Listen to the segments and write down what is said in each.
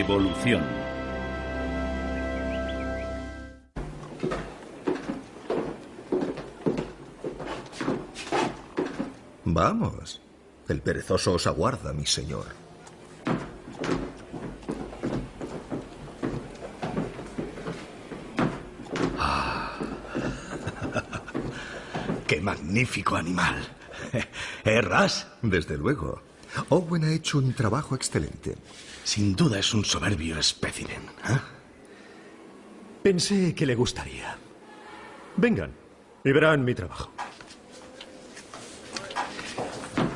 Evolución. Vamos. El perezoso os aguarda, mi señor. ¡Qué magnífico animal! ¿Ras? Desde luego. Owen ha hecho un trabajo excelente. Sin duda es un soberbio espécimen. Pensé que le gustaría. Vengan y verán mi trabajo.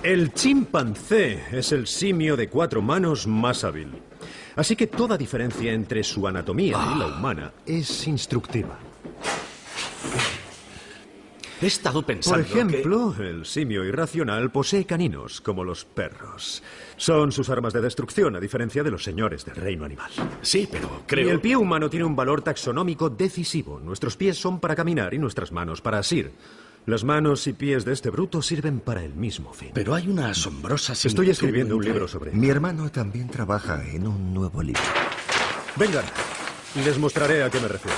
El chimpancé es el simio de 4 manos más hábil. Así que toda diferencia entre su anatomía y la humana es instructiva. He estado pensando Por ejemplo, el simio irracional posee caninos, como los perros. Son sus armas de destrucción, a diferencia de los señores del reino animal. Sí, pero creo... Y el pie humano tiene un valor taxonómico decisivo. Nuestros pies son para caminar y nuestras manos para asir. Las manos y pies de este bruto sirven para el mismo fin. Pero hay una asombrosa similitud. Estoy escribiendo un libro sobre... Mi hermano también trabaja en un nuevo libro. Vengan, les mostraré a qué me refiero.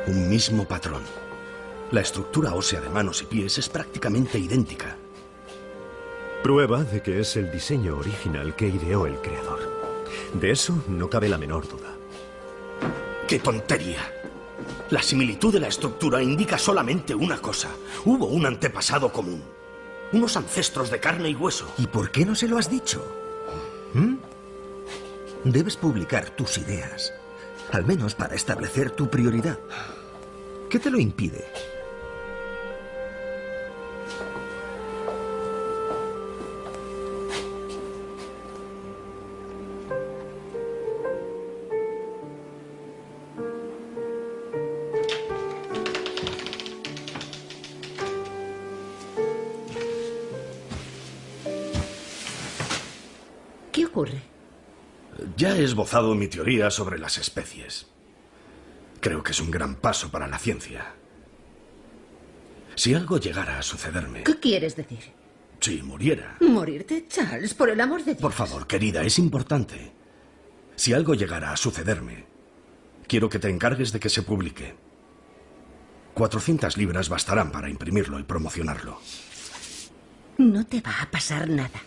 Un mismo patrón. La estructura ósea de manos y pies es prácticamente idéntica. Prueba de que es el diseño original que ideó el creador. De eso no cabe la menor duda. ¡Qué tontería! La similitud de la estructura indica solamente una cosa. Hubo un antepasado común. Unos ancestros de carne y hueso. ¿Y por qué no se lo has dicho? Debes publicar tus ideas. Al menos para establecer tu prioridad. ¿Qué te lo impide? ¿Qué ocurre? Ya he esbozado mi teoría sobre las especies. Creo que es un gran paso para la ciencia. Si algo llegara a sucederme... ¿Qué quieres decir? Si muriera... ¿Morirte, Charles? Por el amor de Dios. Por favor, querida, es importante. Si algo llegara a sucederme, quiero que te encargues de que se publique. 400 libras bastarán para imprimirlo y promocionarlo. No te va a pasar nada.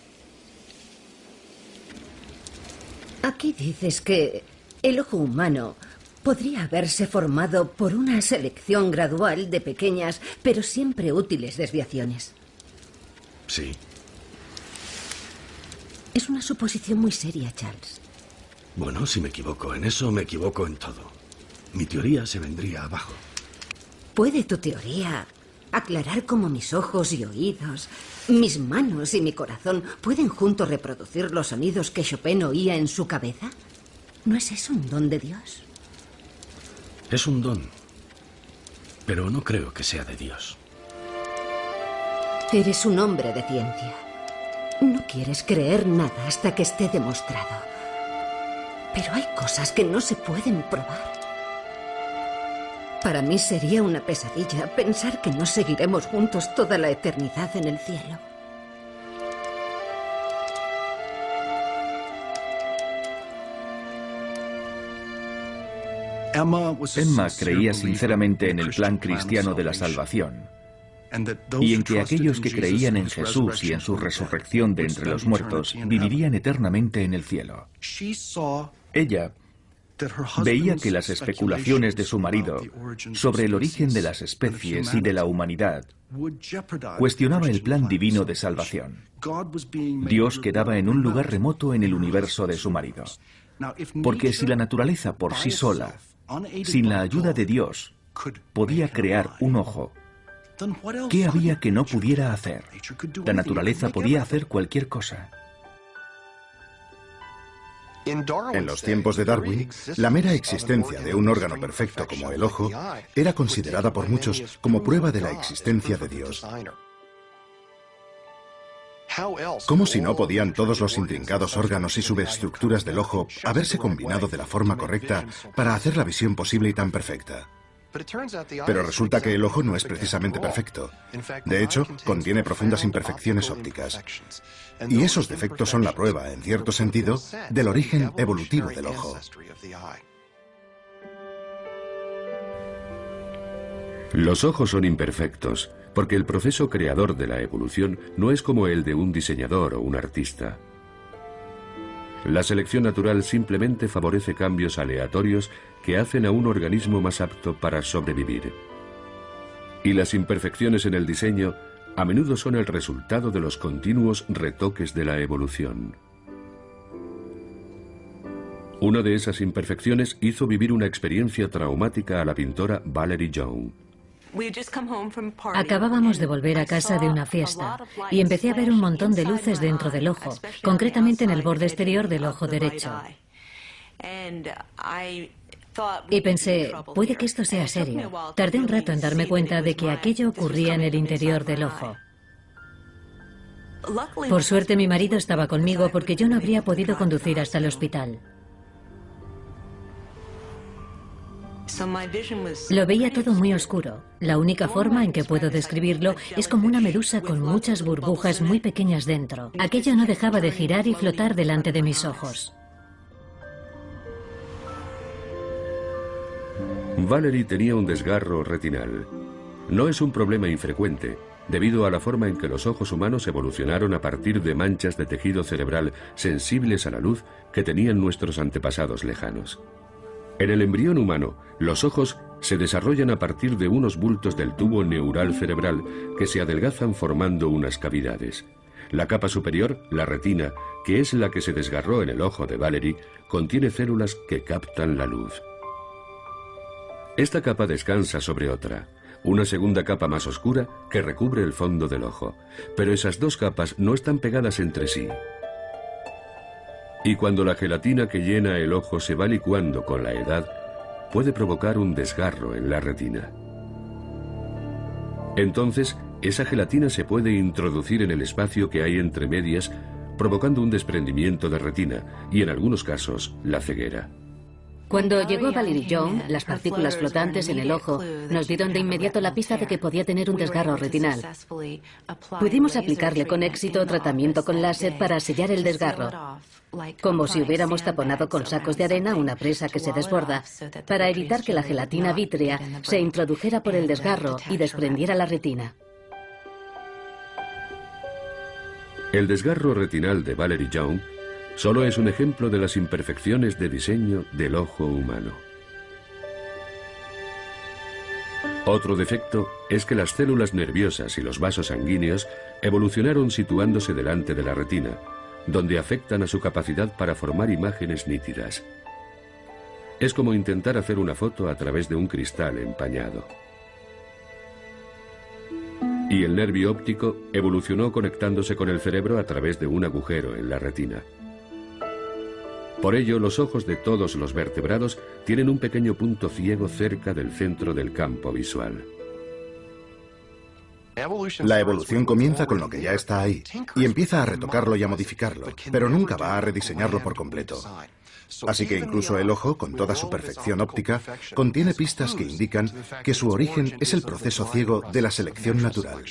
Aquí dices que el ojo humano podría haberse formado por una selección gradual de pequeñas, pero siempre útiles desviaciones. Sí. Es una suposición muy seria, Charles. Bueno, si me equivoco en eso, me equivoco en todo. Mi teoría se vendría abajo. ¿Puede tu teoría aclarar cómo mis ojos y oídos, mis manos y mi corazón pueden juntos reproducir los sonidos que Chopin oía en su cabeza? ¿No es eso un don de Dios? Es un don, pero no creo que sea de Dios. Eres un hombre de ciencia. No quieres creer nada hasta que esté demostrado. Pero hay cosas que no se pueden probar. Para mí sería una pesadilla pensar que no seguiremos juntos toda la eternidad en el cielo. Emma creía sinceramente en el plan cristiano de la salvación y en que aquellos que creían en Jesús y en su resurrección de entre los muertos vivirían eternamente en el cielo. Ella veía que las especulaciones de su marido sobre el origen de las especies y de la humanidad cuestionaba el plan divino de salvación. Dios quedaba en un lugar remoto en el universo de su marido. Porque si la naturaleza por sí sola, sin la ayuda de Dios, podía crear un ojo, ¿qué había que no pudiera hacer? La naturaleza podía hacer cualquier cosa. En los tiempos de Darwin, la mera existencia de un órgano perfecto como el ojo era considerada por muchos como prueba de la existencia de Dios. ¿Cómo si no podían todos los intrincados órganos y subestructuras del ojo haberse combinado de la forma correcta para hacer la visión posible y tan perfecta? Pero resulta que el ojo no es precisamente perfecto. De hecho, contiene profundas imperfecciones ópticas. Y esos defectos son la prueba, en cierto sentido, del origen evolutivo del ojo. Los ojos son imperfectos porque el proceso creador de la evolución no es como el de un diseñador o un artista. La selección natural simplemente favorece cambios aleatorios que hacen a un organismo más apto para sobrevivir. Y las imperfecciones en el diseño a menudo son el resultado de los continuos retoques de la evolución. Una de esas imperfecciones hizo vivir una experiencia traumática a la pintora Valerie Young. Acabábamos de volver a casa de una fiesta y empecé a ver un montón de luces dentro del ojo, concretamente en el borde exterior del ojo derecho. Y pensé, puede que esto sea serio. Tardé un rato en darme cuenta de que aquello ocurría en el interior del ojo. Por suerte mi marido estaba conmigo porque yo no habría podido conducir hasta el hospital. Lo veía todo muy oscuro. La única forma en que puedo describirlo es como una medusa con muchas burbujas muy pequeñas dentro. Aquello no dejaba de girar y flotar delante de mis ojos. Valerie tenía un desgarro retinal. No es un problema infrecuente, debido a la forma en que los ojos humanos evolucionaron a partir de manchas de tejido cerebral sensibles a la luz que tenían nuestros antepasados lejanos. En el embrión humano, los ojos se desarrollan a partir de unos bultos del tubo neural cerebral que se adelgazan formando unas cavidades. La capa superior, la retina, que es la que se desgarró en el ojo de Valerie, contiene células que captan la luz. Esta capa descansa sobre otra, una segunda capa más oscura que recubre el fondo del ojo, pero esas dos capas no están pegadas entre sí. Y cuando la gelatina que llena el ojo se va licuando con la edad, puede provocar un desgarro en la retina. Entonces, esa gelatina se puede introducir en el espacio que hay entre medias, provocando un desprendimiento de retina y, en algunos casos, la ceguera. Cuando llegó Valerie Young, las partículas flotantes en el ojo nos dieron de inmediato la pista de que podía tener un desgarro retinal. Pudimos aplicarle con éxito tratamiento con láser para sellar el desgarro, como si hubiéramos taponado con sacos de arena una presa que se desborda, para evitar que la gelatina vítrea se introdujera por el desgarro y desprendiera la retina. El desgarro retinal de Valerie Young solo es un ejemplo de las imperfecciones de diseño del ojo humano. Otro defecto es que las células nerviosas y los vasos sanguíneos evolucionaron situándose delante de la retina, donde afectan a su capacidad para formar imágenes nítidas. Es como intentar hacer una foto a través de un cristal empañado. Y el nervio óptico evolucionó conectándose con el cerebro a través de un agujero en la retina. Por ello, los ojos de todos los vertebrados tienen un pequeño punto ciego cerca del centro del campo visual. La evolución comienza con lo que ya está ahí y empieza a retocarlo y a modificarlo, pero nunca va a rediseñarlo por completo. Así que incluso el ojo, con toda su perfección óptica, contiene pistas que indican que su origen es el proceso ciego de la selección natural.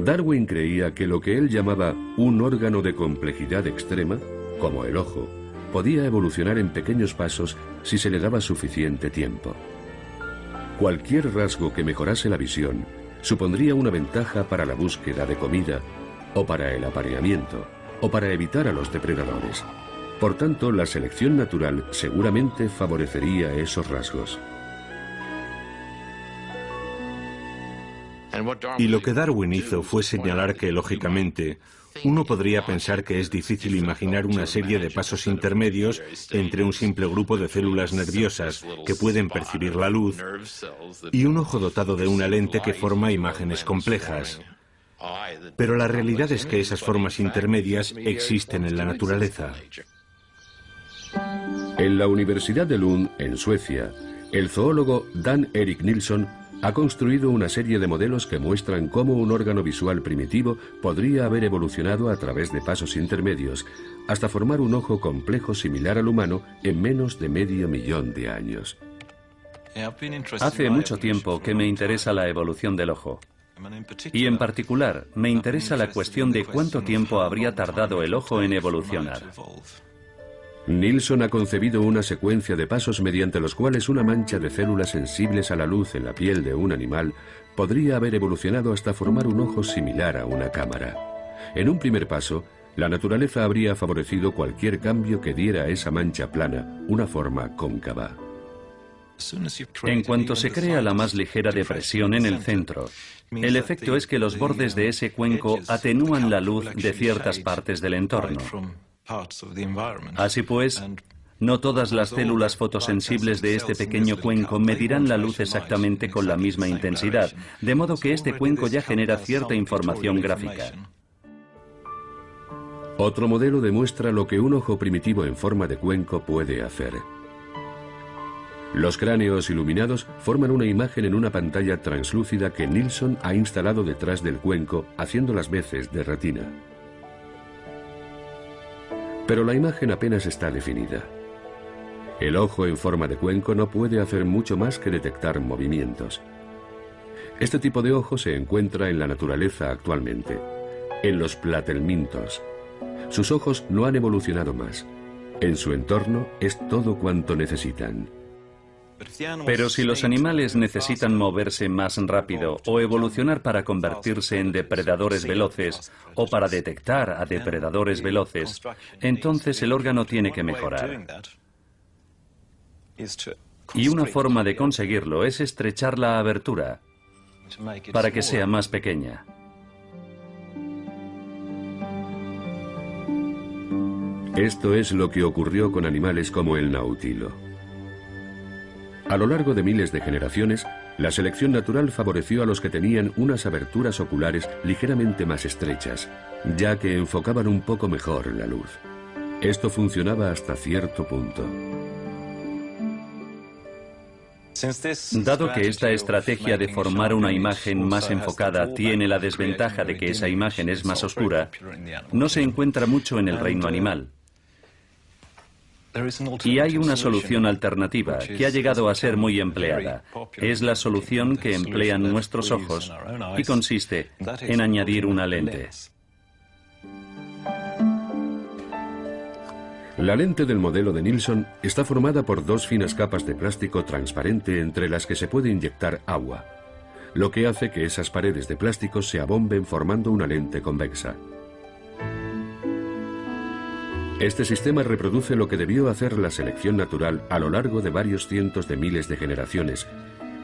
Darwin creía que lo que él llamaba un órgano de complejidad extrema, como el ojo, podía evolucionar en pequeños pasos si se le daba suficiente tiempo. Cualquier rasgo que mejorase la visión supondría una ventaja para la búsqueda de comida, o para el apareamiento, o para evitar a los depredadores. Por tanto, la selección natural seguramente favorecería esos rasgos. Y lo que Darwin hizo fue señalar que, lógicamente, uno podría pensar que es difícil imaginar una serie de pasos intermedios entre un simple grupo de células nerviosas que pueden percibir la luz y un ojo dotado de una lente que forma imágenes complejas. Pero la realidad es que esas formas intermedias existen en la naturaleza. En la Universidad de Lund, en Suecia, el zoólogo Dan Erik Nilsson ha construido una serie de modelos que muestran cómo un órgano visual primitivo podría haber evolucionado a través de pasos intermedios hasta formar un ojo complejo similar al humano en menos de 500.000 de años. Hace mucho tiempo que me interesa la evolución del ojo. Y en particular, me interesa la cuestión de cuánto tiempo habría tardado el ojo en evolucionar. Nilsson ha concebido una secuencia de pasos mediante los cuales una mancha de células sensibles a la luz en la piel de un animal podría haber evolucionado hasta formar un ojo similar a una cámara. En un primer paso, la naturaleza habría favorecido cualquier cambio que diera a esa mancha plana una forma cóncava. En cuanto se crea la más ligera depresión en el centro, el efecto es que los bordes de ese cuenco atenúan la luz de ciertas partes del entorno. Así pues, no todas las células fotosensibles de este pequeño cuenco medirán la luz exactamente con la misma intensidad, de modo que este cuenco ya genera cierta información gráfica. Otro modelo demuestra lo que un ojo primitivo en forma de cuenco puede hacer. Los cráneos iluminados forman una imagen en una pantalla translúcida que Nilsson ha instalado detrás del cuenco, haciendo las veces de retina. Pero la imagen apenas está definida. El ojo en forma de cuenco no puede hacer mucho más que detectar movimientos. Este tipo de ojo se encuentra en la naturaleza actualmente, en los platelmintos. Sus ojos no han evolucionado más. En su entorno es todo cuanto necesitan. Pero si los animales necesitan moverse más rápido o evolucionar para convertirse en depredadores veloces o para detectar a depredadores veloces, entonces el órgano tiene que mejorar. Y una forma de conseguirlo es estrechar la abertura para que sea más pequeña. Esto es lo que ocurrió con animales como el nautilo. A lo largo de miles de generaciones, la selección natural favoreció a los que tenían unas aberturas oculares ligeramente más estrechas, ya que enfocaban un poco mejor la luz. Esto funcionaba hasta cierto punto. Dado que esta estrategia de formar una imagen más enfocada tiene la desventaja de que esa imagen es más oscura, no se encuentra mucho en el reino animal. Y hay una solución alternativa que ha llegado a ser muy empleada. Es la solución que emplean nuestros ojos y consiste en añadir una lente. La lente del modelo de Nilsson está formada por dos finas capas de plástico transparente entre las que se puede inyectar agua, lo que hace que esas paredes de plástico se abomben formando una lente convexa. Este sistema reproduce lo que debió hacer la selección natural a lo largo de varios cientos de miles de generaciones,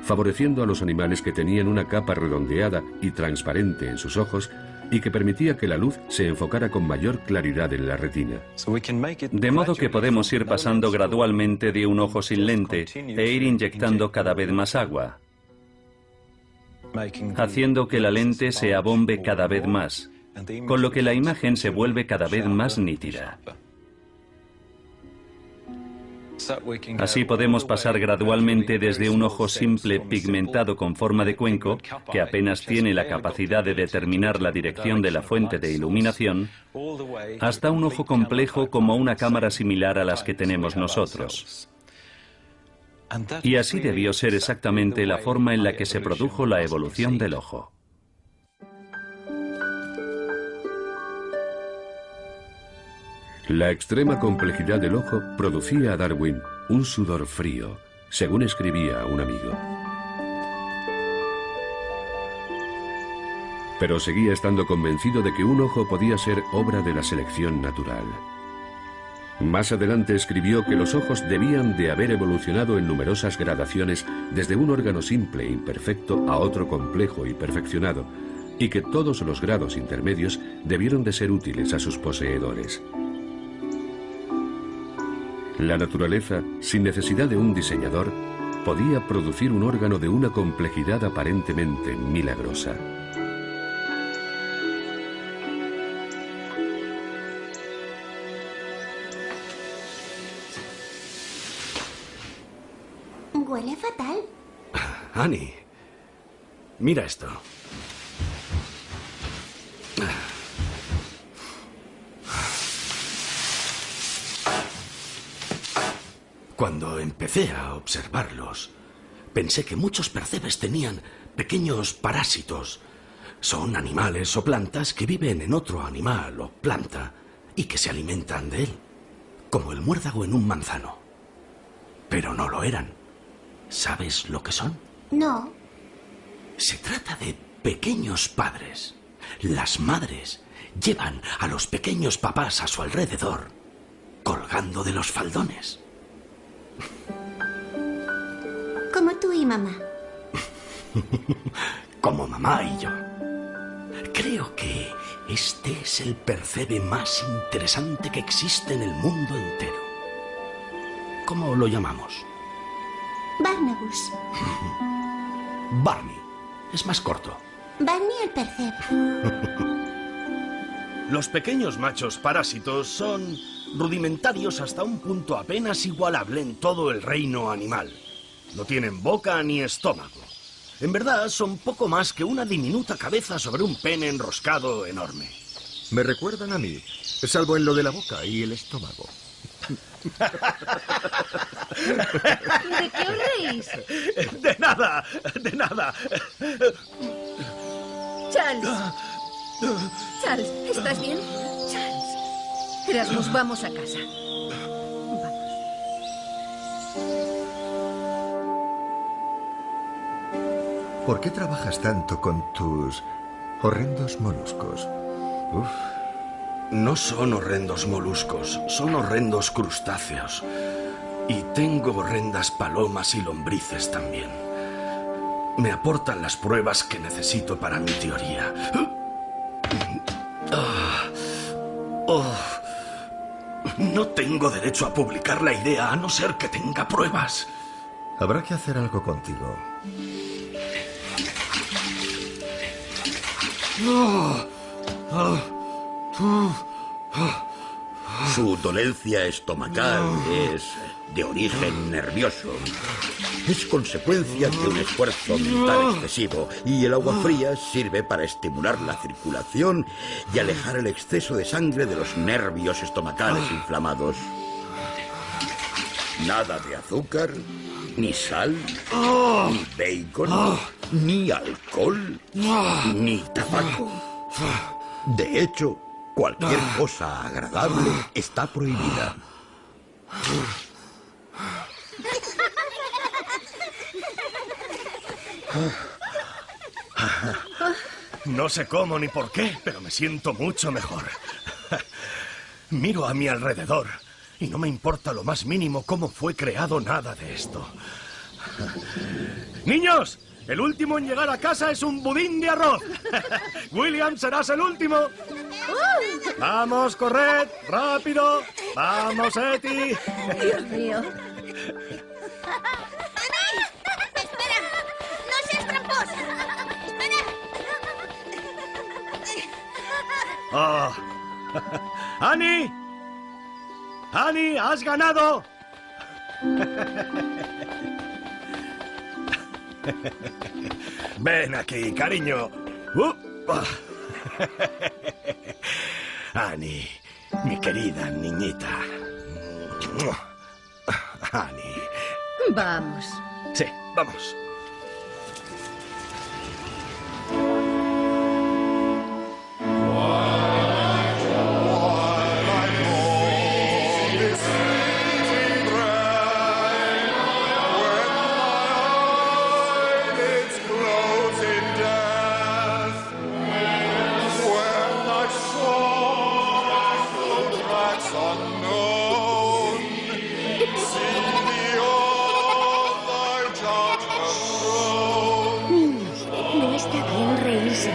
favoreciendo a los animales que tenían una capa redondeada y transparente en sus ojos y que permitía que la luz se enfocara con mayor claridad en la retina. De modo que podemos ir pasando gradualmente de un ojo sin lente e ir inyectando cada vez más agua, haciendo que la lente se abombe cada vez más, con lo que la imagen se vuelve cada vez más nítida. Así podemos pasar gradualmente desde un ojo simple pigmentado con forma de cuenco, que apenas tiene la capacidad de determinar la dirección de la fuente de iluminación, hasta un ojo complejo como una cámara similar a las que tenemos nosotros. Y así debió ser exactamente la forma en la que se produjo la evolución del ojo. La extrema complejidad del ojo producía a Darwin un sudor frío, según escribía un amigo. Pero seguía estando convencido de que un ojo podía ser obra de la selección natural. Más adelante escribió que los ojos debían de haber evolucionado en numerosas gradaciones desde un órgano simple e imperfecto a otro complejo y perfeccionado, y que todos los grados intermedios debieron de ser útiles a sus poseedores. La naturaleza, sin necesidad de un diseñador, podía producir un órgano de una complejidad aparentemente milagrosa. Huele fatal. Annie, Mira esto. Cuando empecé a observarlos, pensé que muchos percebes tenían pequeños parásitos. Son animales o plantas que viven en otro animal o planta y que se alimentan de él, como el muérdago en un manzano. Pero no lo eran. ¿Sabes lo que son? No. Se trata de pequeños padres. Las madres llevan a los pequeños papás a su alrededor, colgando de los faldones. Como tú y mamá. Como mamá y yo. Creo que este es el percebe más interesante que existe en el mundo entero. ¿Cómo lo llamamos? Barnabas. Barney. Es más corto. Barney el percebe. Los pequeños machos parásitos son rudimentarios hasta un punto apenas igualable en todo el reino animal. No tienen boca ni estómago. En verdad, son poco más que una diminuta cabeza sobre un pene enroscado enorme. Me recuerdan a mí, salvo en lo de la boca y el estómago. ¿De qué os reís? De nada, de nada. Charles. Charles, ¿estás bien? Charles. Erasmus, vamos a casa. ¿Por qué trabajas tanto con tus horrendos moluscos? Uf. No son horrendos moluscos, son horrendos crustáceos. Y tengo horrendas palomas y lombrices también. Me aportan las pruebas que necesito para mi teoría. No tengo derecho a publicar la idea a no ser que tenga pruebas. Habrá que hacer algo contigo. Su dolencia estomacal es de origen nervioso. Es consecuencia de un esfuerzo mental excesivo y el agua fría sirve para estimular la circulación y alejar el exceso de sangre de los nervios estomacales inflamados. Nada de azúcar, ni sal, ni bacon, ni alcohol, ni tabaco. De hecho, cualquier cosa agradable está prohibida. No sé cómo ni por qué, pero me siento mucho mejor. Miro a mi alrededor y no me importa lo más mínimo cómo fue creado nada de esto. ¡Niños! El último en llegar a casa es un budín de arroz. William, serás el último. Vamos, corred, rápido. Vamos, Eti. Dios mío. ¡Annie! ¡Espera! ¡No seas tramposa! ¡Espera! Oh. ¡Annie! ¡Annie, has ganado! Ven aquí, cariño. Annie, mi querida niñita. Annie. Vamos. Sí, vamos. No está bien reírse.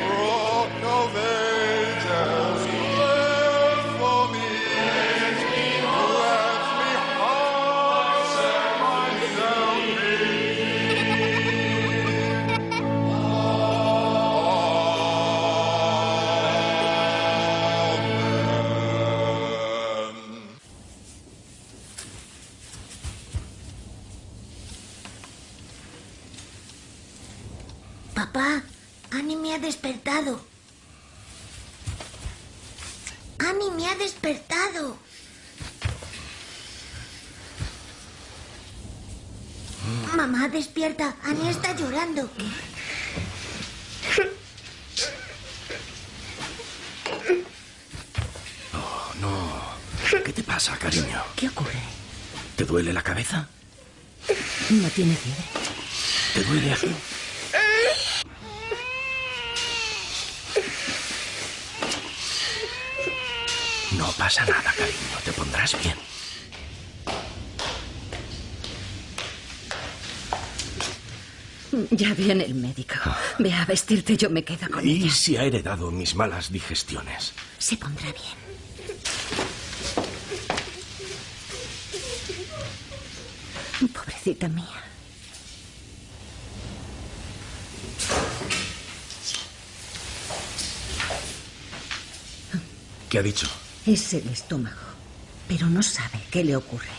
Papá, Annie me ha despertado. Annie me ha despertado. Mamá, despierta. Annie está llorando. Oh, no. ¿Qué te pasa, cariño? ¿Qué ocurre? ¿Te duele la cabeza? No tiene fiebre. ¿Te duele aquí? No pasa nada, cariño. Te pondrás bien. Ya viene el médico. Ve a vestirte, yo me quedo con ¿Y ella. si ha heredado mis malas digestiones? Se pondrá bien. Pobrecita mía. ¿Qué ha dicho? Es el estómago, pero no sabe qué le ocurre.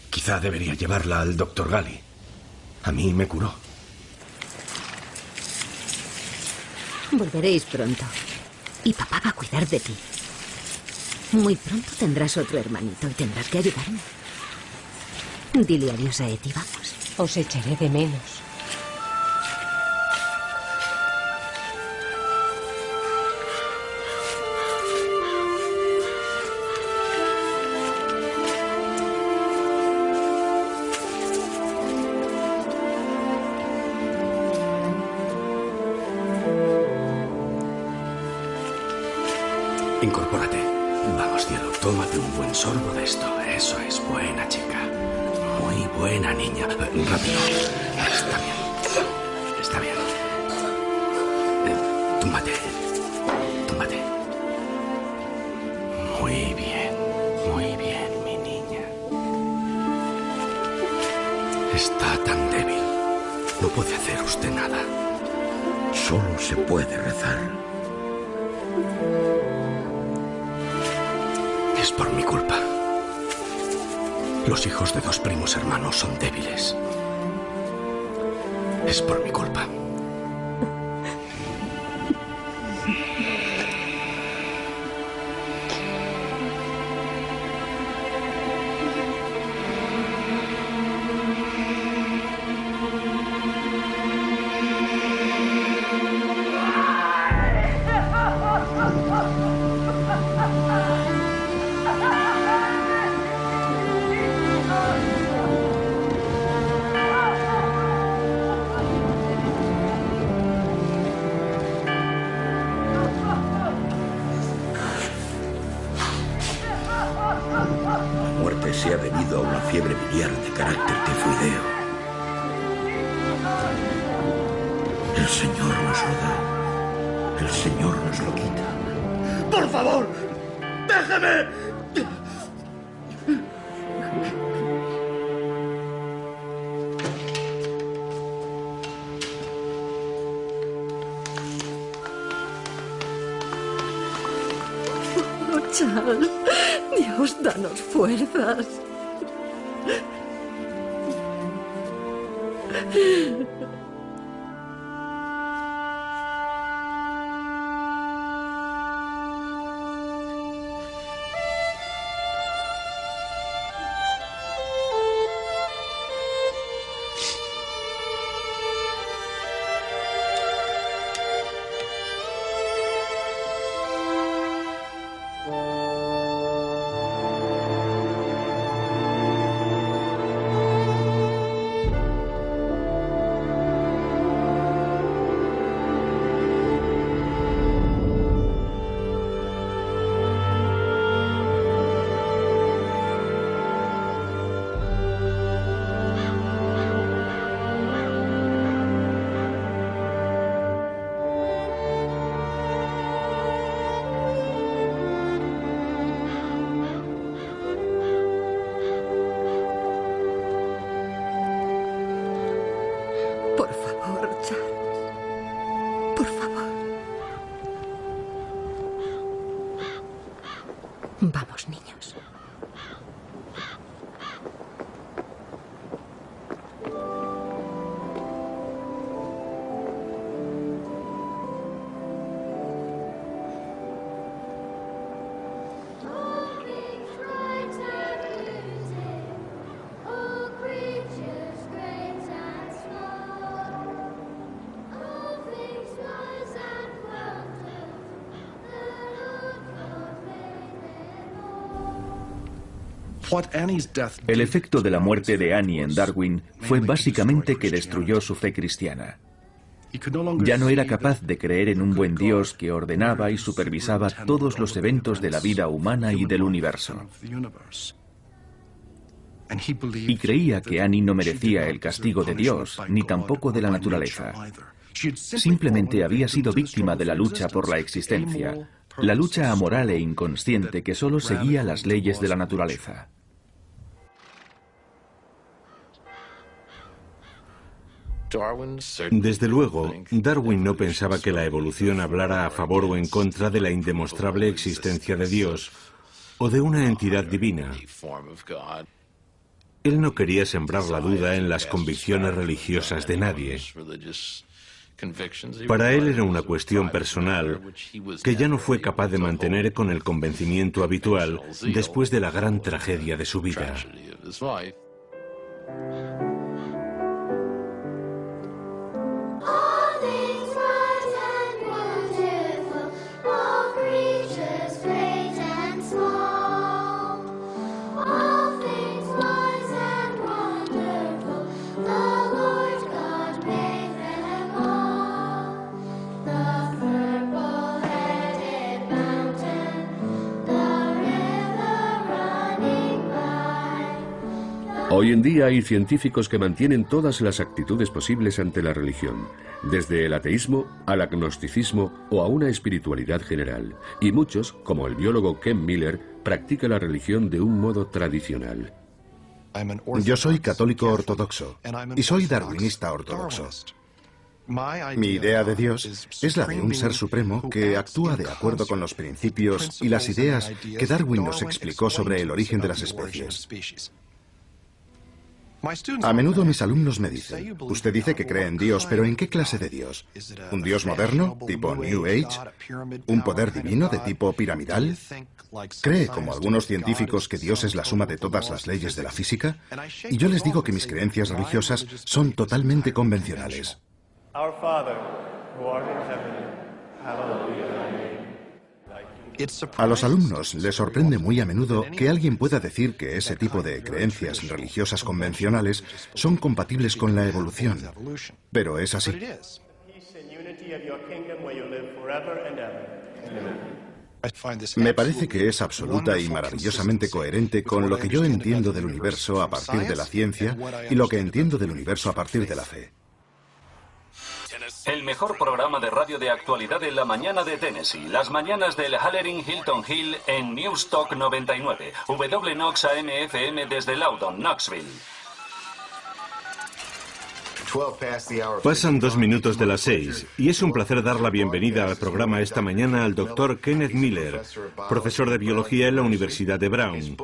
Quizá debería llevarla al doctor Gali. A mí me curó. Volveréis pronto. Y papá va a cuidar de ti. Muy pronto tendrás otro hermanito y tendrás que ayudarme. Dile adiós a Eti, vamos. Os echaré de menos. Incorpórate. Vamos, cielo, tómate un buen sorbo de esto. Eso es, buena chica. Muy buena niña. Rápido. Está bien. Está bien. Túmbate. Túmbate. Muy bien. Muy bien, mi niña. Está tan débil. No puede hacer usted nada. Solo se puede rezar. Es por mi culpa. Los hijos de dos primos hermanos son débiles. Es por mi culpa. La muerte se ha debido a una fiebre biliar de carácter tifoideo. El Señor nos lo da. El Señor nos lo quita. ¡Por favor! ¡Déjeme! Oh, Charles, Dios, danos fuerzas. Por favor, Charles. Por favor. Vamos, niños. El efecto de la muerte de Annie en Darwin fue básicamente que destruyó su fe cristiana. Ya no era capaz de creer en un buen Dios que ordenaba y supervisaba todos los eventos de la vida humana y del universo. Y creía que Annie no merecía el castigo de Dios, ni tampoco de la naturaleza. Simplemente había sido víctima de la lucha por la existencia, la lucha amoral e inconsciente que solo seguía las leyes de la naturaleza. Desde luego, Darwin no pensaba que la evolución hablara a favor o en contra de la indemostrable existencia de Dios o de una entidad divina. Él no quería sembrar la duda en las convicciones religiosas de nadie. Para él era una cuestión personal que ya no fue capaz de mantener con el convencimiento habitual después de la gran tragedia de su vida. Hoy en día hay científicos que mantienen todas las actitudes posibles ante la religión, desde el ateísmo al agnosticismo o a una espiritualidad general, y muchos, como el biólogo Ken Miller, practican la religión de un modo tradicional. Yo soy católico ortodoxo y soy darwinista ortodoxo. Mi idea de Dios es la de un ser supremo que actúa de acuerdo con los principios y las ideas que Darwin nos explicó sobre el origen de las especies. A menudo mis alumnos me dicen, usted dice que cree en Dios, pero ¿en qué clase de Dios? ¿Un Dios moderno, tipo New Age? ¿Un poder divino de tipo piramidal? ¿Cree, como algunos científicos, que Dios es la suma de todas las leyes de la física? Y yo les digo que mis creencias religiosas son totalmente convencionales. A los alumnos les sorprende muy a menudo que alguien pueda decir que ese tipo de creencias religiosas convencionales son compatibles con la evolución. Pero es así. Me parece que es absoluta y maravillosamente coherente con lo que yo entiendo del universo a partir de la ciencia y lo que entiendo del universo a partir de la fe. El mejor programa de radio de actualidad en la mañana de Tennessee. Las mañanas del Hallering Hilton Hill en Newstalk 99. WNOX AM/FM desde Loudon, Knoxville. Pasan 2 minutos de las 6 y es un placer dar la bienvenida al programa esta mañana al Dr. Kenneth Miller, profesor de biología en la Universidad de Brown.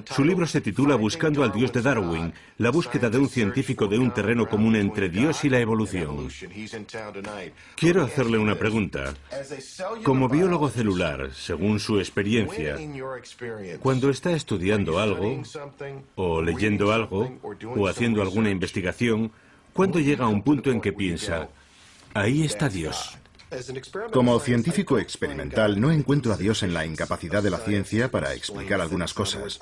Su libro se titula Buscando al Dios de Darwin, la búsqueda de un científico de un terreno común entre Dios y la evolución. Quiero hacerle una pregunta. Como biólogo celular, según su experiencia, cuando está estudiando algo, o leyendo algo, o haciendo alguna investigación, ¿cuándo llega a un punto en que piensa, ahí está Dios? Como científico experimental, no encuentro a Dios en la incapacidad de la ciencia para explicar algunas cosas.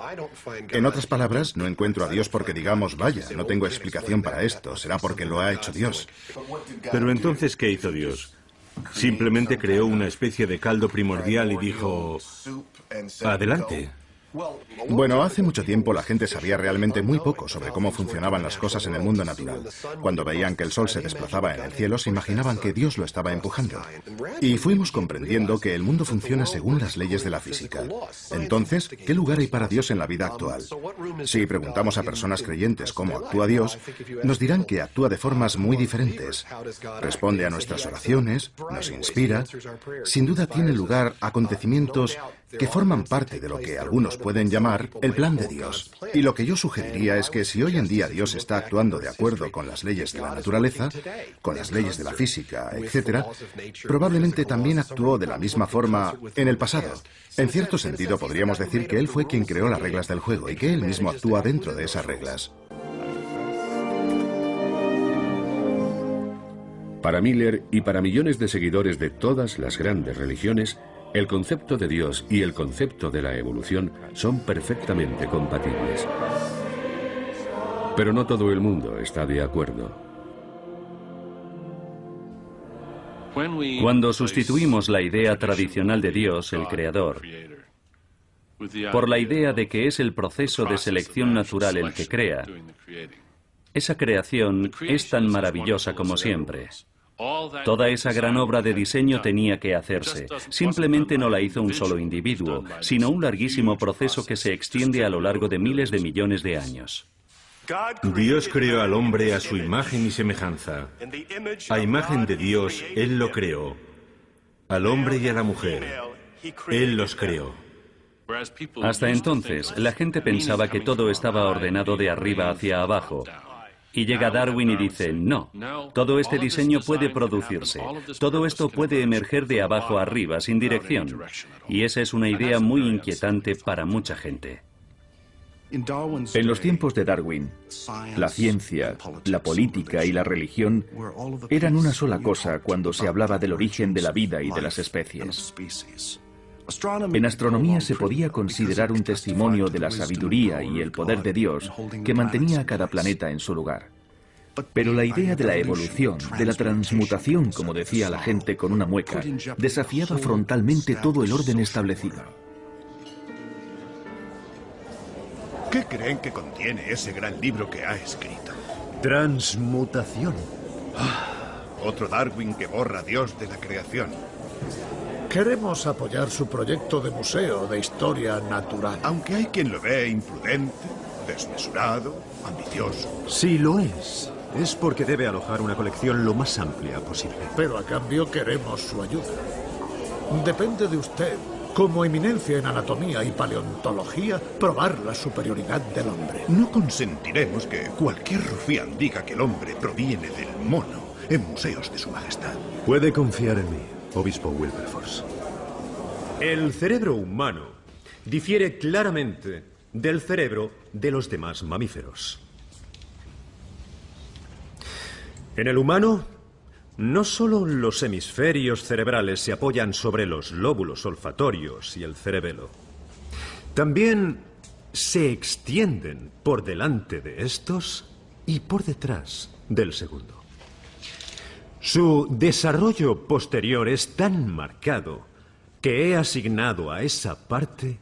En otras palabras, no encuentro a Dios porque digamos, vaya, no tengo explicación para esto, será porque lo ha hecho Dios. Pero entonces, ¿qué hizo Dios? Simplemente creó una especie de caldo primordial y dijo, adelante. Bueno, hace mucho tiempo la gente sabía realmente muy poco sobre cómo funcionaban las cosas en el mundo natural. Cuando veían que el sol se desplazaba en el cielo, se imaginaban que Dios lo estaba empujando. Y fuimos comprendiendo que el mundo funciona según las leyes de la física. Entonces, ¿qué lugar hay para Dios en la vida actual? Si preguntamos a personas creyentes cómo actúa Dios, nos dirán que actúa de formas muy diferentes. Responde a nuestras oraciones, nos inspira. Sin duda tienen lugar acontecimientos que forman parte de lo que algunos pueden llamar el plan de Dios. Y lo que yo sugeriría es que si hoy en día Dios está actuando de acuerdo con las leyes de la naturaleza, con las leyes de la física, etc., probablemente también actuó de la misma forma en el pasado. En cierto sentido, podríamos decir que Él fue quien creó las reglas del juego y que Él mismo actúa dentro de esas reglas. Para Miller y para millones de seguidores de todas las grandes religiones, El concepto de Dios y el concepto de la evolución son perfectamente compatibles. Pero no todo el mundo está de acuerdo. Cuando sustituimos la idea tradicional de Dios, el Creador, por la idea de que es el proceso de selección natural el que crea, esa creación es tan maravillosa como siempre. Toda esa gran obra de diseño tenía que hacerse. Simplemente no la hizo un solo individuo, sino un larguísimo proceso que se extiende a lo largo de miles de millones de años. Dios creó al hombre a su imagen y semejanza. A imagen de Dios, Él lo creó. Al hombre y a la mujer, Él los creó. Hasta entonces, la gente pensaba que todo estaba ordenado de arriba hacia abajo. Y llega Darwin y dice, no, todo este diseño puede producirse. Todo esto puede emerger de abajo a arriba, sin dirección. Y esa es una idea muy inquietante para mucha gente. En los tiempos de Darwin, la ciencia, la política y la religión eran una sola cosa cuando se hablaba del origen de la vida y de las especies. En astronomía se podía considerar un testimonio de la sabiduría y el poder de Dios que mantenía a cada planeta en su lugar. Pero la idea de la evolución, de la transmutación, como decía la gente con una mueca, desafiaba frontalmente todo el orden establecido. ¿Qué creen que contiene ese gran libro que ha escrito? Transmutación. Otro Darwin que borra a Dios de la creación. Queremos apoyar su proyecto de museo de historia natural. Aunque hay quien lo ve imprudente, desmesurado, ambicioso. Si lo es porque debe alojar una colección lo más amplia posible. Pero a cambio queremos su ayuda. Depende de usted, como eminencia en anatomía y paleontología, probar la superioridad del hombre. No consentiremos que cualquier rufián diga que el hombre proviene del mono en museos de su majestad. Puede confiar en mí, obispo Wilberforce. El cerebro humano difiere claramente del cerebro de los demás mamíferos. En el humano, no solo los hemisferios cerebrales se apoyan sobre los lóbulos olfatorios y el cerebelo, también se extienden por delante de estos y por detrás del segundo. Su desarrollo posterior es tan marcado que he asignado a esa parte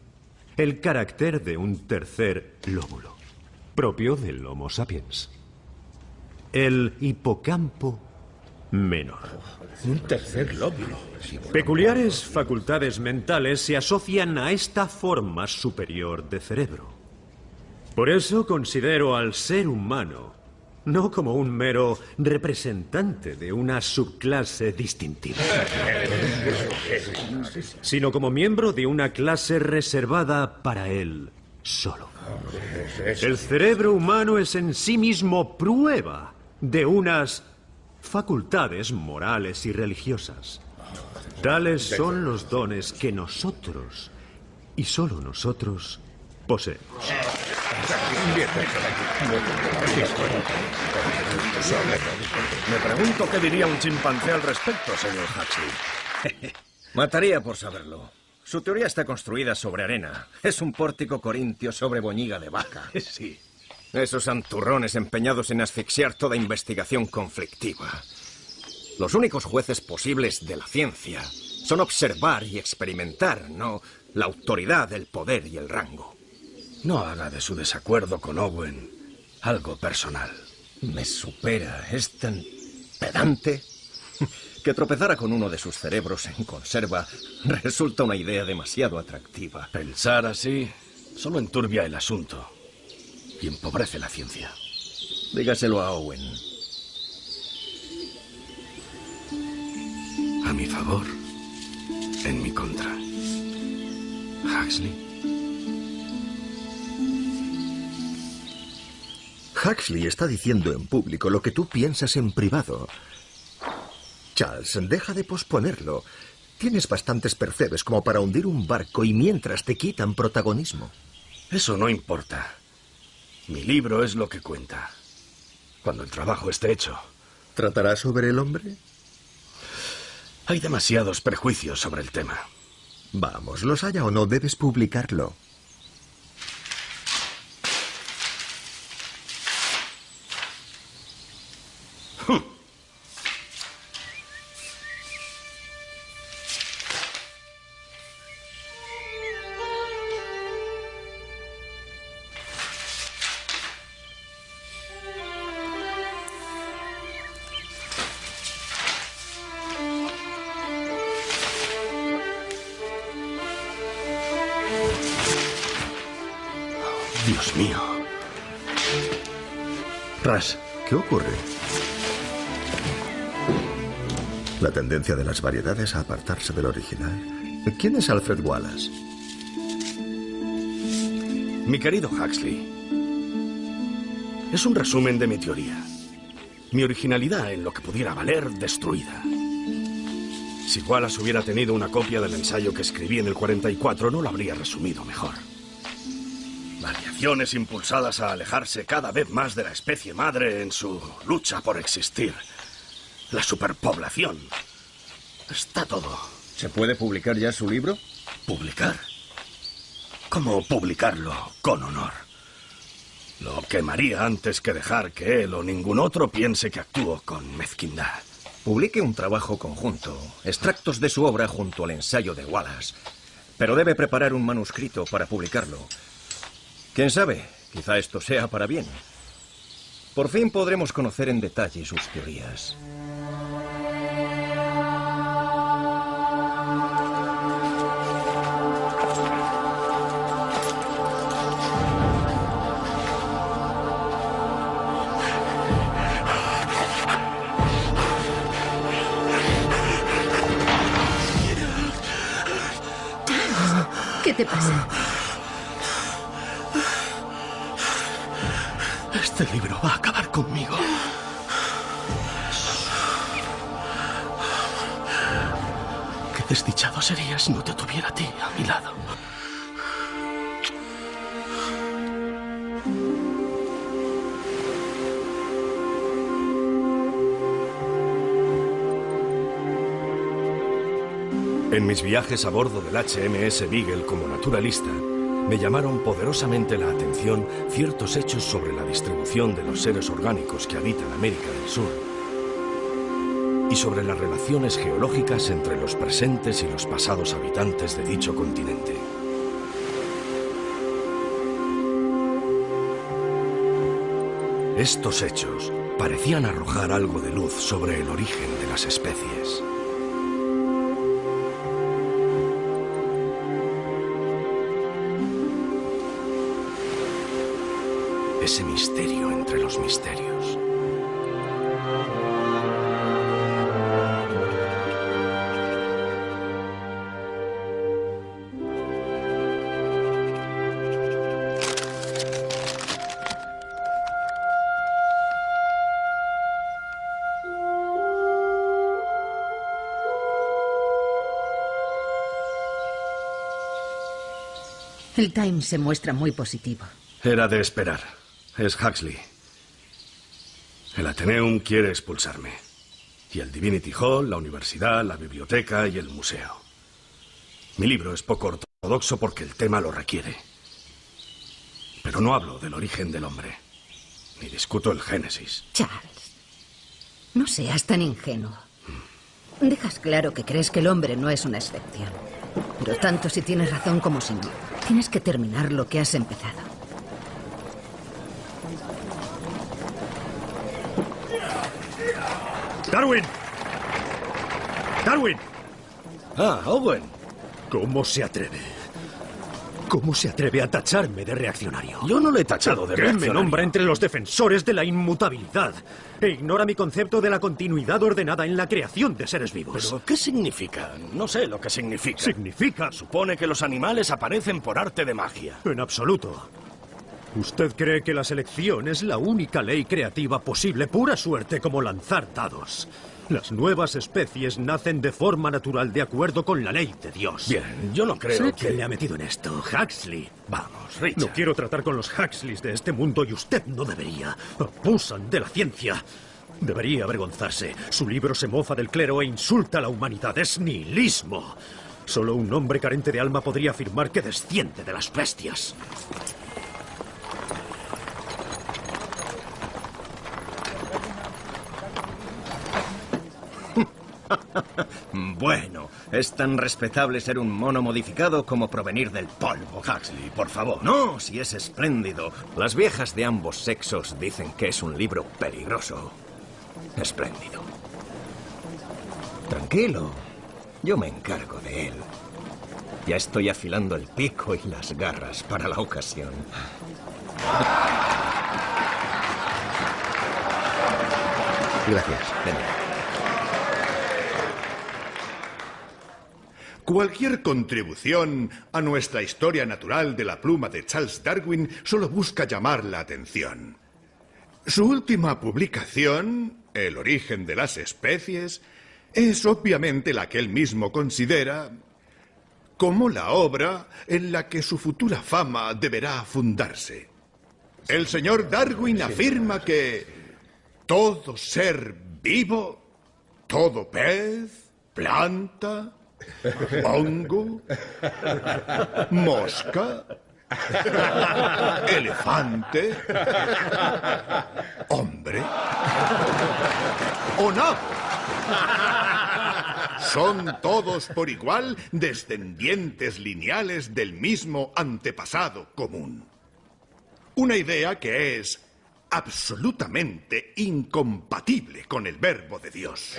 el carácter de un tercer lóbulo, propio del Homo sapiens. El hipocampo menor. Un tercer lóbulo. Peculiares facultades mentales se asocian a esta forma superior de cerebro. Por eso considero al ser humano no como un mero representante de una subclase distintiva, sino como miembro de una clase reservada para él solo. El cerebro humano es en sí mismo prueba de unas facultades morales y religiosas. Tales son los dones que nosotros, y solo nosotros, poseemos. Me pregunto qué diría un chimpancé al respecto, señor Huxley. Mataría por saberlo. Su teoría está construida sobre arena. Es un pórtico corintio sobre boñiga de vaca. Sí. Esos santurrones empeñados en asfixiar toda investigación conflictiva. Los únicos jueces posibles de la ciencia son observar y experimentar, no la autoridad, el poder y el rango. No haga de su desacuerdo con Owen algo personal. Me supera. Es tan pedante que tropezara con uno de sus cerebros en conserva resulta una idea demasiado atractiva. Pensar así solo enturbia el asunto y empobrece la ciencia. Dígaselo a Owen. A mi favor, en mi contra. Huxley. Huxley está diciendo en público lo que tú piensas en privado. Charles, deja de posponerlo. Tienes bastantes percebes como para hundir un barco y mientras te quitan protagonismo. Eso no importa. Mi libro es lo que cuenta. Cuando el trabajo esté hecho. ¿Tratará sobre el hombre? Hay demasiados prejuicios sobre el tema. Vamos, los haya o no, debes publicarlo. Dios mío. Ras, ¿qué ocurre? La tendencia de las variedades a apartarse del original. ¿Quién es Alfred Wallace? Mi querido Huxley, es un resumen de mi teoría. Mi originalidad en lo que pudiera valer, destruida. Si Wallace hubiera tenido una copia del ensayo que escribí en el 44, no lo habría resumido mejor. Variaciones impulsadas a alejarse cada vez más de la especie madre en su lucha por existir. La superpoblación. Está todo. ¿Se puede publicar ya su libro? ¿Publicar? ¿Cómo publicarlo con honor? Lo quemaría antes que dejar que él o ningún otro piense que actúo con mezquindad. Publique un trabajo conjunto, extractos de su obra junto al ensayo de Wallace. Pero debe preparar un manuscrito para publicarlo. ¿Quién sabe? Quizá esto sea para bien. Por fin podremos conocer en detalle sus teorías. ¿Qué te pasa? Este libro va a acabar conmigo. Qué desdichado sería si no te tuviera a ti a mi lado. En mis viajes a bordo del HMS Beagle como naturalista, me llamaron poderosamente la atención ciertos hechos sobre la distribución de los seres orgánicos que habitan América del Sur y sobre las relaciones geológicas entre los presentes y los pasados habitantes de dicho continente. Estos hechos parecían arrojar algo de luz sobre el origen de las especies. Ese misterio entre los misterios. El Times se muestra muy positivo. Era de esperar. Es Huxley. El Atheneum quiere expulsarme. Y el Divinity Hall, la universidad, la biblioteca y el museo. Mi libro es poco ortodoxo porque el tema lo requiere. Pero no hablo del origen del hombre. Ni discuto el Génesis. Charles, no seas tan ingenuo. Dejas claro que crees que el hombre no es una excepción. Pero tanto si tienes razón como si no. Tienes que terminar lo que has empezado. ¡Darwin! ¡Darwin! Ah, Owen. ¿Cómo se atreve? ¿Cómo se atreve a tacharme de reaccionario? Yo no le he tachado de reaccionario. Me nombra entre los defensores de la inmutabilidad e ignora mi concepto de la continuidad ordenada en la creación de seres vivos. ¿Pero qué significa? No sé lo que significa. ¿Significa? Supone que los animales aparecen por arte de magia. En absoluto. Usted cree que la selección es la única ley creativa posible, pura suerte como lanzar dados. Las nuevas especies nacen de forma natural de acuerdo con la ley de Dios. Bien, yo no creo sé que... quién le ha metido en esto. Huxley. Vamos, Richard. No quiero tratar con los Huxleys de este mundo y usted no debería. Abusan de la ciencia. Debería avergonzarse. Su libro se mofa del clero e insulta a la humanidad. Es nihilismo. Solo un hombre carente de alma podría afirmar que desciende de las bestias. Bueno, es tan respetable ser un mono modificado como provenir del polvo. Huxley, por favor. No, si es espléndido. Las viejas de ambos sexos dicen que es un libro peligroso. Espléndido. Tranquilo, yo me encargo de él. Ya estoy afilando el pico y las garras para la ocasión. Gracias. Ven. Cualquier contribución a nuestra historia natural de la pluma de Charles Darwin solo busca llamar la atención. Su última publicación, El origen de las especies, es obviamente la que él mismo considera como la obra en la que su futura fama deberá fundarse. El señor Darwin afirma que todo ser vivo, todo pez, planta, hongo, mosca, elefante, hombre o nabo, son todos por igual descendientes lineales del mismo antepasado común. Una idea que es absolutamente incompatible con el verbo de Dios.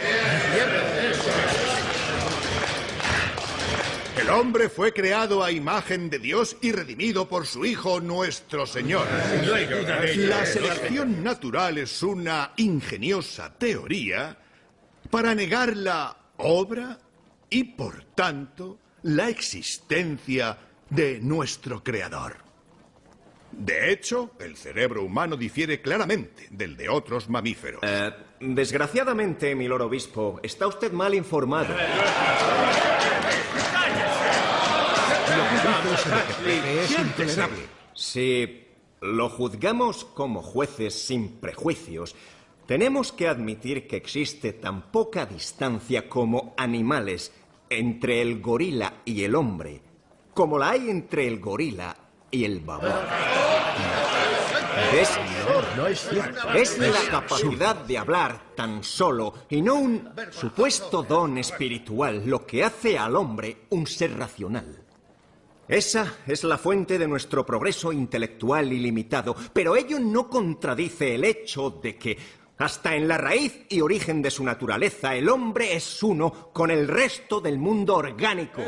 El hombre fue creado a imagen de Dios y redimido por su Hijo nuestro Señor. La selección natural es una ingeniosa teoría para negar la obra y, por tanto, la existencia de nuestro Creador. De hecho, el cerebro humano difiere claramente del de otros mamíferos. Desgraciadamente, mi lord obispo, está usted mal informado. Es intolerable. Si lo juzgamos como jueces sin prejuicios, tenemos que admitir que existe tan poca distancia como animales entre el gorila y el hombre, como la hay entre el gorila y el babón. Es la capacidad de hablar tan solo y no un supuesto don espiritual lo que hace al hombre un ser racional. Esa es la fuente de nuestro progreso intelectual ilimitado, pero ello no contradice el hecho de que, hasta en la raíz y origen de su naturaleza, el hombre es uno con el resto del mundo orgánico.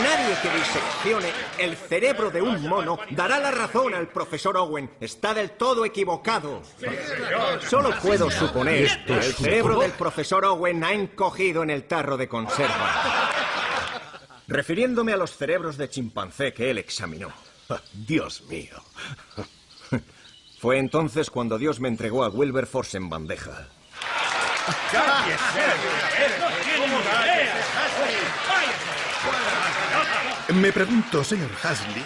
Nadie que diseccione el cerebro de un mono dará la razón al profesor Owen. Está del todo equivocado. Solo puedo suponer que el cerebro del profesor Owen ha encogido en el tarro de conserva. Refiriéndome a los cerebros de chimpancé que él examinó. Dios mío. Fue entonces cuando Dios me entregó a Wilberforce en bandeja. Me pregunto, señor Huxley,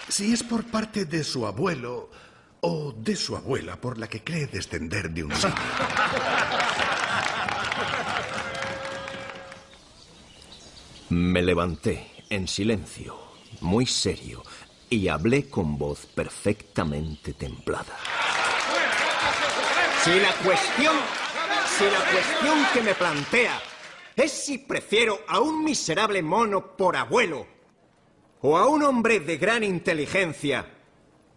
si es por parte de su abuelo o de su abuela por la que cree descender de un simio. Me levanté en silencio, muy serio, y hablé con voz perfectamente templada. Si la cuestión que me plantea es si prefiero a un miserable mono por abuelo o a un hombre de gran inteligencia,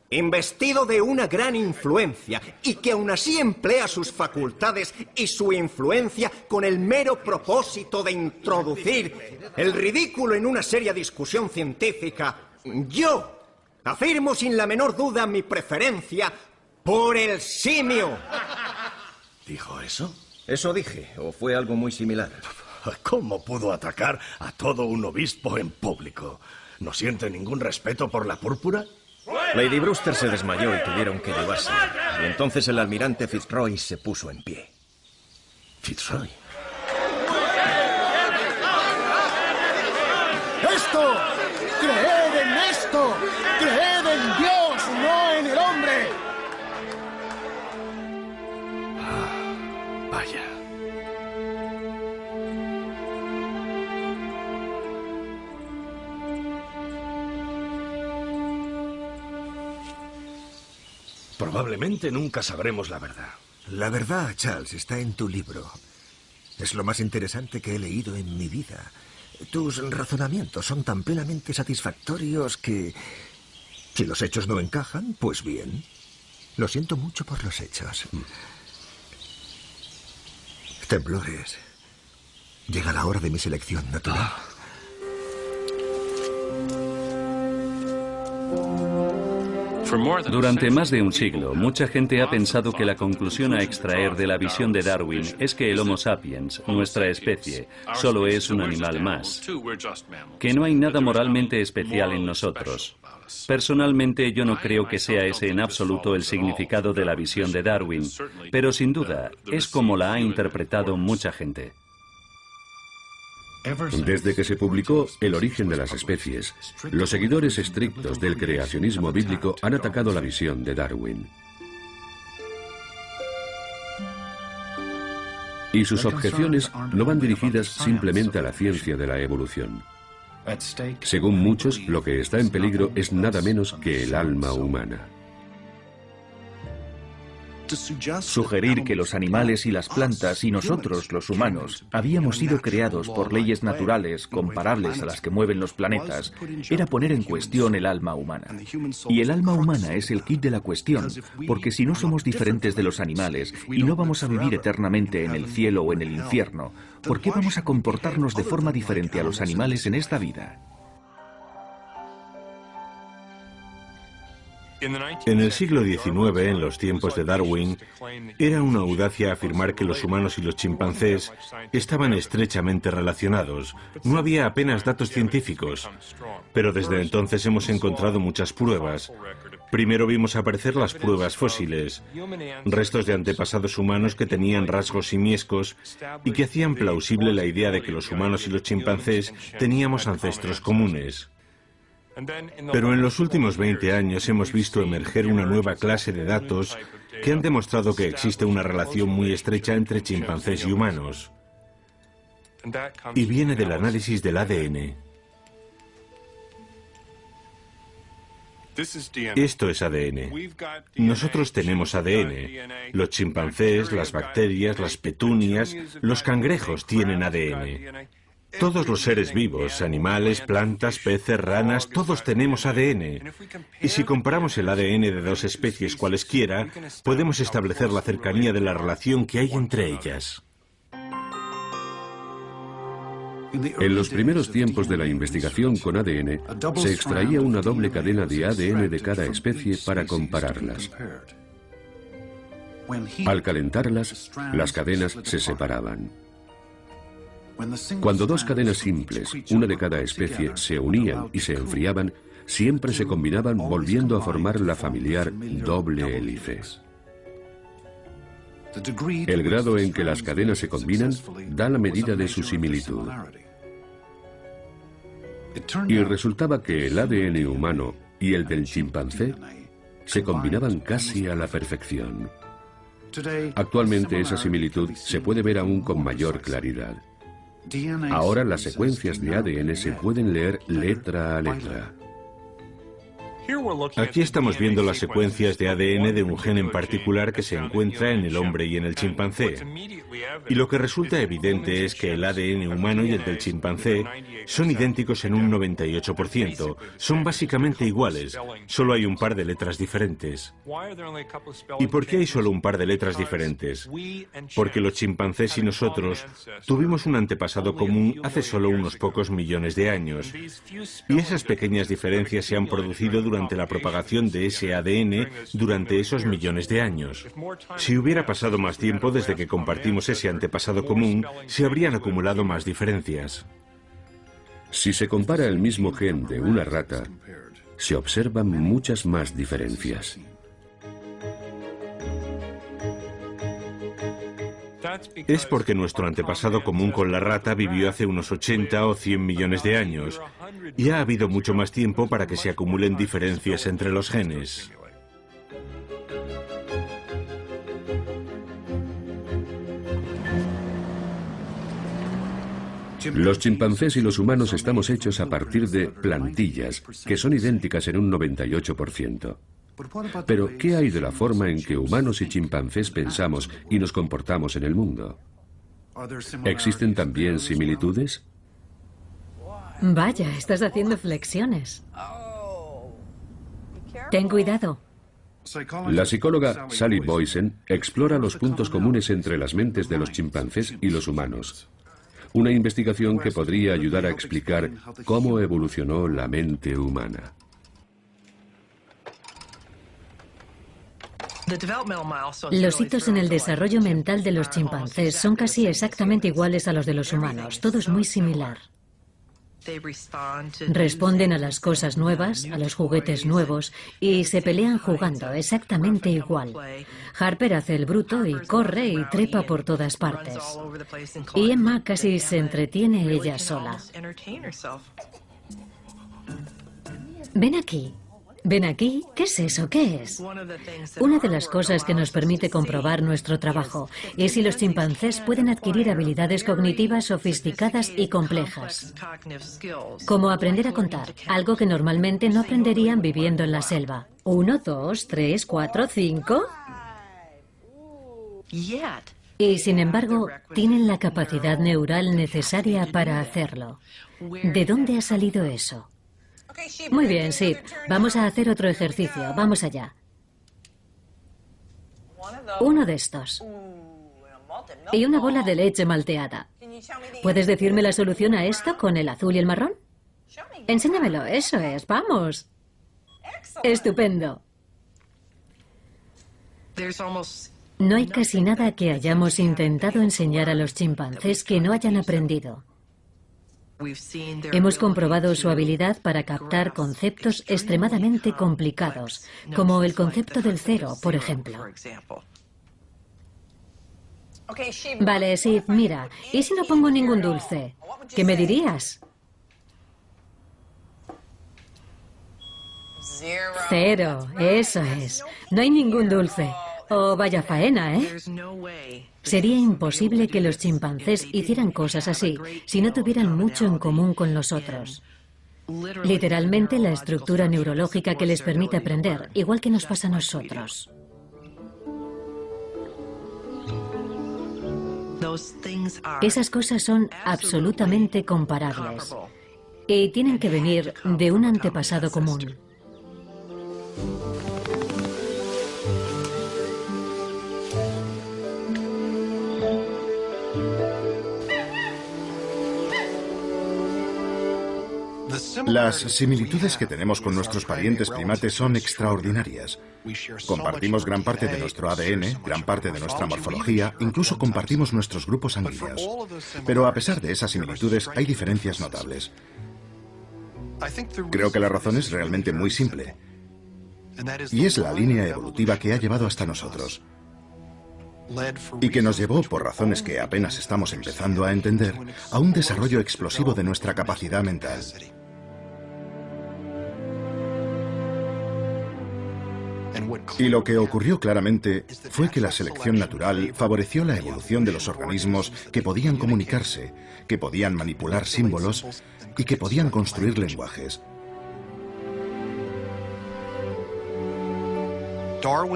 investido de una gran influencia y que aún así emplea sus facultades y su influencia con el mero propósito de introducir el ridículo en una seria discusión científica, yo afirmo sin la menor duda mi preferencia por el simio. ¿Dijo eso? Eso dije, o fue algo muy similar. ¿Cómo pudo atacar a todo un obispo en público? ¿No siente ningún respeto por la púrpura? Lady Brewster se desmayó y tuvieron que llevarse. Y entonces el almirante Fitzroy se puso en pie. ¿Fitzroy? ¡Esto! ¡Creed en esto! ¡Creed en Dios, no en el hombre! Vaya. Probablemente nunca sabremos la verdad. La verdad, Charles, está en tu libro. Es lo más interesante que he leído en mi vida. Tus razonamientos son tan plenamente satisfactorios que... si los hechos no encajan, pues bien. Lo siento mucho por los hechos. Temblores. Llega la hora de mi selección natural. Durante más de un siglo, mucha gente ha pensado que la conclusión a extraer de la visión de Darwin es que el Homo sapiens, nuestra especie, solo es un animal más, que no hay nada moralmente especial en nosotros. Personalmente, yo no creo que sea ese en absoluto el significado de la visión de Darwin, pero sin duda es como la ha interpretado mucha gente. Desde que se publicó El origen de las especies, los seguidores estrictos del creacionismo bíblico han atacado la visión de Darwin. Y sus objeciones no van dirigidas simplemente a la ciencia de la evolución. Según muchos, lo que está en peligro es nada menos que el alma humana. Sugerir que los animales y las plantas y nosotros, los humanos, habíamos sido creados por leyes naturales comparables a las que mueven los planetas, era poner en cuestión el alma humana. Y el alma humana es el quid de la cuestión, porque si no somos diferentes de los animales y no vamos a vivir eternamente en el cielo o en el infierno, ¿por qué vamos a comportarnos de forma diferente a los animales en esta vida? En el siglo XIX, en los tiempos de Darwin, era una audacia afirmar que los humanos y los chimpancés estaban estrechamente relacionados. No había apenas datos científicos. Pero desde entonces hemos encontrado muchas pruebas. Primero vimos aparecer las pruebas fósiles, restos de antepasados humanos que tenían rasgos simiescos y que hacían plausible la idea de que los humanos y los chimpancés teníamos ancestros comunes. Pero en los últimos 20 años hemos visto emerger una nueva clase de datos que han demostrado que existe una relación muy estrecha entre chimpancés y humanos. Y viene del análisis del ADN. Esto es ADN. Nosotros tenemos ADN. Los chimpancés, las bacterias, las petunias, los cangrejos tienen ADN. Todos los seres vivos, animales, plantas, peces, ranas, todos tenemos ADN. Y si comparamos el ADN de dos especies cualesquiera, podemos establecer la cercanía de la relación que hay entre ellas. En los primeros tiempos de la investigación con ADN, se extraía una doble cadena de ADN de cada especie para compararlas. Al calentarlas, las cadenas se separaban. Cuando dos cadenas simples, una de cada especie, se unían y se enfriaban, siempre se combinaban volviendo a formar la familiar doble hélice. El grado en que las cadenas se combinan da la medida de su similitud. Y resultaba que el ADN humano y el del chimpancé se combinaban casi a la perfección. Actualmente esa similitud se puede ver aún con mayor claridad. Ahora las secuencias de ADN se pueden leer letra a letra. Aquí estamos viendo las secuencias de ADN de un gen en particular que se encuentra en el hombre y en el chimpancé. Y lo que resulta evidente es que el ADN humano y el del chimpancé son idénticos en un 98%. Son básicamente iguales. Solo hay un par de letras diferentes. ¿Y por qué hay solo un par de letras diferentes? Porque los chimpancés y nosotros tuvimos un antepasado común hace solo unos pocos millones de años. Y esas pequeñas diferencias se han producido durante la propagación de ese ADN durante esos millones de años. Si hubiera pasado más tiempo desde que compartimos ese antepasado común, se habrían acumulado más diferencias. Si se compara el mismo gen de una rata, se observan muchas más diferencias. Es porque nuestro antepasado común con la rata vivió hace unos 80 o 100 millones de años, y ha habido mucho más tiempo para que se acumulen diferencias entre los genes. Los chimpancés y los humanos estamos hechos a partir de plantillas, que son idénticas en un 98%. Pero, ¿qué hay de la forma en que humanos y chimpancés pensamos y nos comportamos en el mundo? ¿Existen también similitudes? Vaya, estás haciendo flexiones. Ten cuidado. La psicóloga Sally Boysen explora los puntos comunes entre las mentes de los chimpancés y los humanos. Una investigación que podría ayudar a explicar cómo evolucionó la mente humana. Los hitos en el desarrollo mental de los chimpancés son casi exactamente iguales a los de los humanos. Todo es muy similar. Responden a las cosas nuevas, a los juguetes nuevos, y se pelean jugando exactamente igual. Harper hace el bruto y corre y trepa por todas partes. Y Emma casi se entretiene ella sola. Ven aquí. Ven aquí. ¿Qué es eso? ¿Qué es? Una de las cosas que nos permite comprobar nuestro trabajo es si los chimpancés pueden adquirir habilidades cognitivas sofisticadas y complejas. Como aprender a contar, algo que normalmente no aprenderían viviendo en la selva. 1, 2, 3, 4, 5. Y sin embargo, tienen la capacidad neural necesaria para hacerlo. ¿De dónde ha salido eso? Muy bien, Sid. Vamos a hacer otro ejercicio. Vamos allá. Uno de estos. Y una bola de leche malteada. ¿Puedes decirme la solución a esto con el azul y el marrón? Enséñamelo. Eso es. Vamos. Estupendo. No hay casi nada que hayamos intentado enseñar a los chimpancés que no hayan aprendido. Hemos comprobado su habilidad para captar conceptos extremadamente complicados, como el concepto del cero, por ejemplo. Vale, Sid, mira, ¿y si no pongo ningún dulce? ¿Qué me dirías? 0, eso es. No hay ningún dulce. Oh, vaya faena, ¿eh? Sería imposible que los chimpancés hicieran cosas así si no tuvieran mucho en común con los otros. Literalmente la estructura neurológica que les permite aprender, igual que nos pasa a nosotros. Esas cosas son absolutamente comparables y tienen que venir de un antepasado común. Las similitudes que tenemos con nuestros parientes primates son extraordinarias. Compartimos gran parte de nuestro ADN, gran parte de nuestra morfología, incluso compartimos nuestros grupos sanguíneos. Pero a pesar de esas similitudes, hay diferencias notables. Creo que la razón es realmente muy simple. Y es la línea evolutiva que ha llevado hasta nosotros. Y que nos llevó, por razones que apenas estamos empezando a entender, a un desarrollo explosivo de nuestra capacidad mental. Y lo que ocurrió claramente fue que la selección natural favoreció la evolución de los organismos que podían comunicarse, que podían manipular símbolos y que podían construir lenguajes.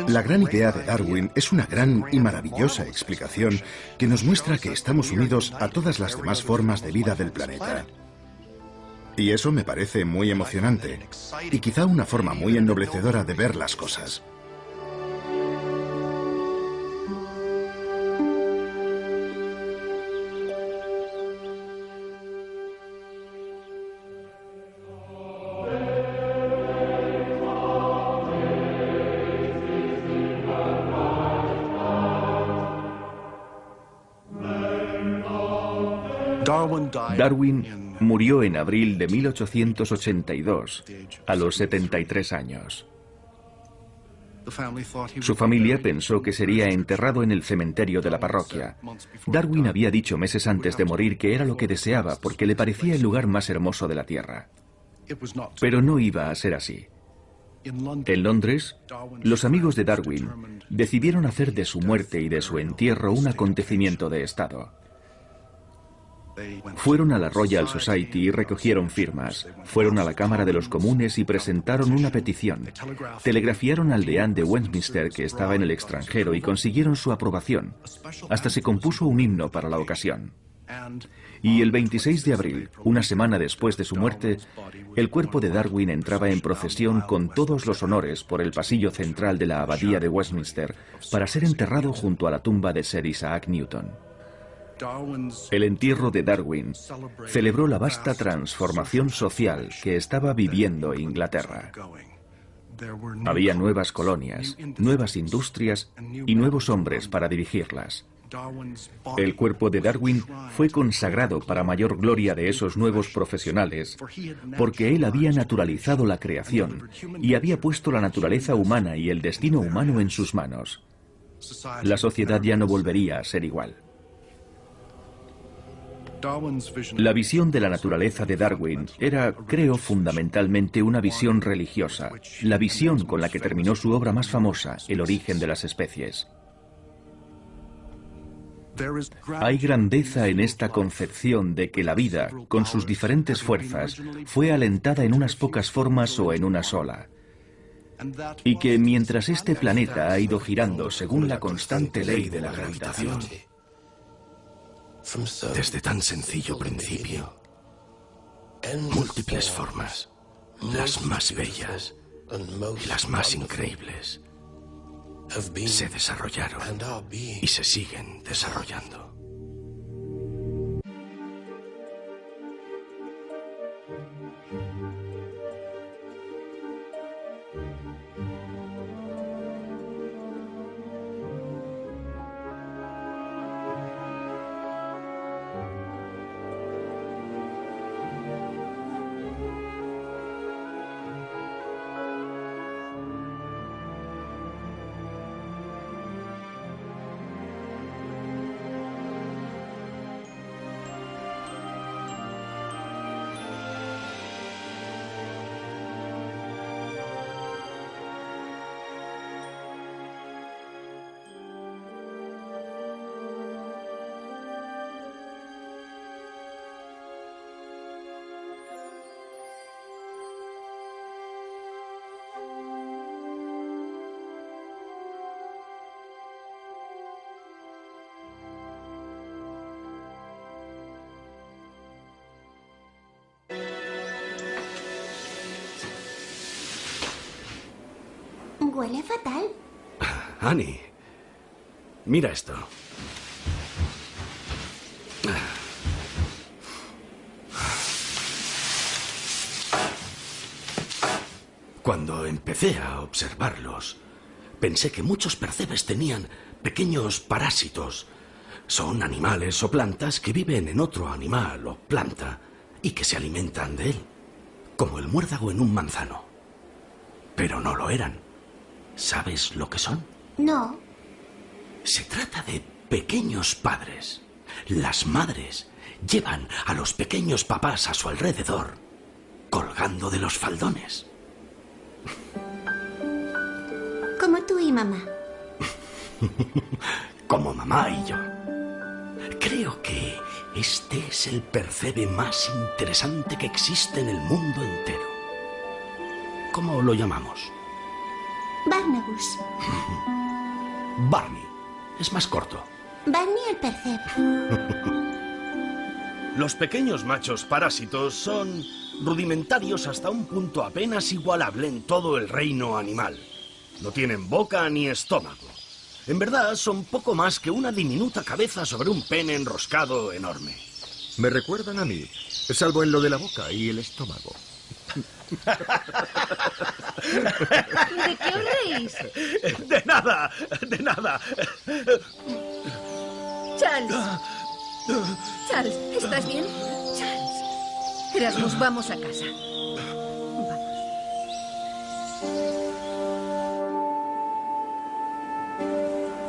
La gran idea de Darwin es una gran y maravillosa explicación que nos muestra que estamos unidos a todas las demás formas de vida del planeta. Y eso me parece muy emocionante y quizá una forma muy ennoblecedora de ver las cosas. Darwin murió en abril de 1882, a los 73 años. Su familia pensó que sería enterrado en el cementerio de la parroquia. Darwin había dicho meses antes de morir que era lo que deseaba porque le parecía el lugar más hermoso de la Tierra. Pero no iba a ser así. En Londres, los amigos de Darwin decidieron hacer de su muerte y de su entierro un acontecimiento de Estado. Fueron a la Royal Society y recogieron firmas. Fueron a la Cámara de los Comunes y presentaron una petición. Telegrafiaron al deán de Westminster, que estaba en el extranjero, y consiguieron su aprobación. Hasta se compuso un himno para la ocasión. Y el 26 de abril, una semana después de su muerte, el cuerpo de Darwin entraba en procesión con todos los honores por el pasillo central de la abadía de Westminster para ser enterrado junto a la tumba de Sir Isaac Newton. El entierro de Darwin celebró la vasta transformación social que estaba viviendo Inglaterra. Había nuevas colonias, nuevas industrias y nuevos hombres para dirigirlas. El cuerpo de Darwin fue consagrado para mayor gloria de esos nuevos profesionales, porque él había naturalizado la creación y había puesto la naturaleza humana y el destino humano en sus manos. La sociedad ya no volvería a ser igual. La visión de la naturaleza de Darwin era, creo, fundamentalmente una visión religiosa, la visión con la que terminó su obra más famosa, El origen de las especies. Hay grandeza en esta concepción de que la vida, con sus diferentes fuerzas, fue alentada en unas pocas formas o en una sola. Y que mientras este planeta ha ido girando según la constante ley de la gravitación, desde tan sencillo principio, múltiples formas, las más bellas y las más increíbles, se desarrollaron y se siguen desarrollando. Huele fatal. Annie, mira esto. Cuando empecé a observarlos, pensé que muchos percebes tenían pequeños parásitos. Son animales o plantas que viven en otro animal o planta y que se alimentan de él, como el muérdago en un manzano. Pero no lo eran. ¿Sabes lo que son? No. Se trata de pequeños padres. Las madres llevan a los pequeños papás a su alrededor, colgando de los faldones. Como tú y mamá. Como mamá y yo. Creo que este es el percebe más interesante que existe en el mundo entero. ¿Cómo lo llamamos? Barnabas. Barney. Es más corto. Barney el percebe. Los pequeños machos parásitos son rudimentarios hasta un punto apenas igualable en todo el reino animal. No tienen boca ni estómago. En verdad, son poco más que una diminuta cabeza sobre un pene enroscado enorme. Me recuerdan a mí, salvo en lo de la boca y el estómago. ¿De qué os reís? De nada, de nada. Charles. Charles, ¿estás bien? Charles. Erasmus, vamos a casa.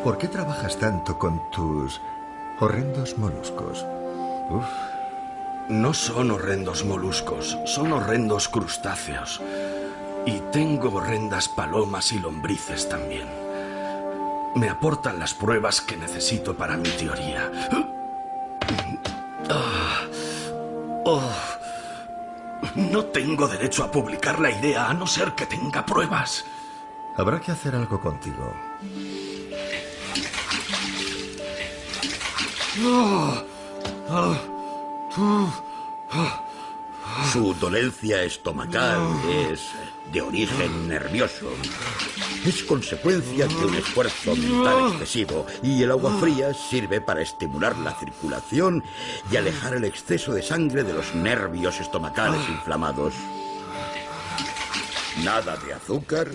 ¿Por qué trabajas tanto con tus horrendos moluscos? Uf. No son horrendos moluscos, son horrendos crustáceos. Y tengo horrendas palomas y lombrices también. Me aportan las pruebas que necesito para mi teoría. No tengo derecho a publicar la idea a no ser que tenga pruebas. Habrá que hacer algo contigo. Su dolencia estomacal es de origen nervioso. Es consecuencia de un esfuerzo mental excesivo y el agua fría sirve para estimular la circulación y alejar el exceso de sangre de los nervios estomacales inflamados. Nada de azúcar,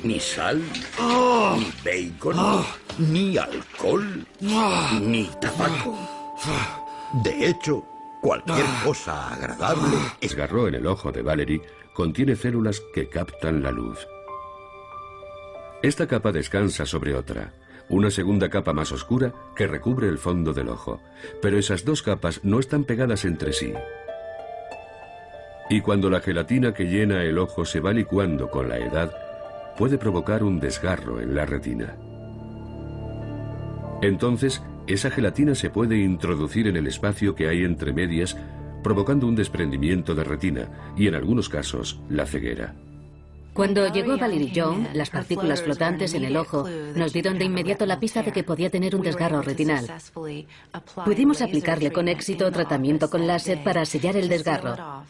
ni sal, ni bacon, ni alcohol, ni tabaco. De hecho, cualquier cosa agradable... El desgarro en el ojo de Valerie contiene células que captan la luz. Esta capa descansa sobre otra, una segunda capa más oscura que recubre el fondo del ojo, pero esas dos capas no están pegadas entre sí. Y cuando la gelatina que llena el ojo se va licuando con la edad, puede provocar un desgarro en la retina. Entonces, esa gelatina se puede introducir en el espacio que hay entre medias, provocando un desprendimiento de retina y, en algunos casos, la ceguera. Cuando llegó Valerie Jones, las partículas flotantes en el ojo nos dieron de inmediato la pista de que podía tener un desgarro retinal. Pudimos aplicarle con éxito tratamiento con láser para sellar el desgarro,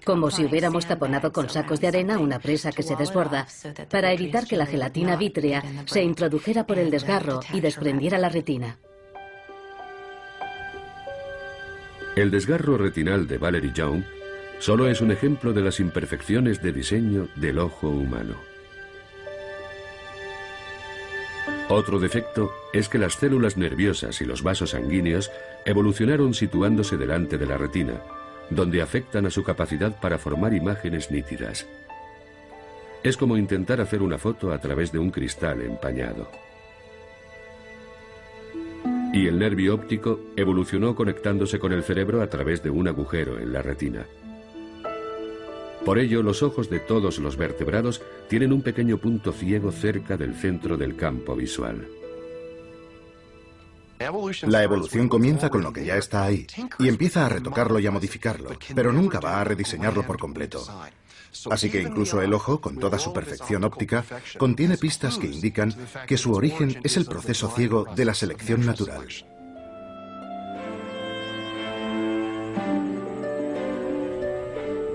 como si hubiéramos taponado con sacos de arena una presa que se desborda, para evitar que la gelatina vítrea se introdujera por el desgarro y desprendiera la retina. El desgarro retinal de Valerie Jones solo es un ejemplo de las imperfecciones de diseño del ojo humano. Otro defecto es que las células nerviosas y los vasos sanguíneos evolucionaron situándose delante de la retina, donde afectan a su capacidad para formar imágenes nítidas. Es como intentar hacer una foto a través de un cristal empañado. Y el nervio óptico evolucionó conectándose con el cerebro a través de un agujero en la retina. Por ello, los ojos de todos los vertebrados tienen un pequeño punto ciego cerca del centro del campo visual. La evolución comienza con lo que ya está ahí y empieza a retocarlo y a modificarlo, pero nunca va a rediseñarlo por completo. Así que incluso el ojo, con toda su perfección óptica, contiene pistas que indican que su origen es el proceso ciego de la selección natural.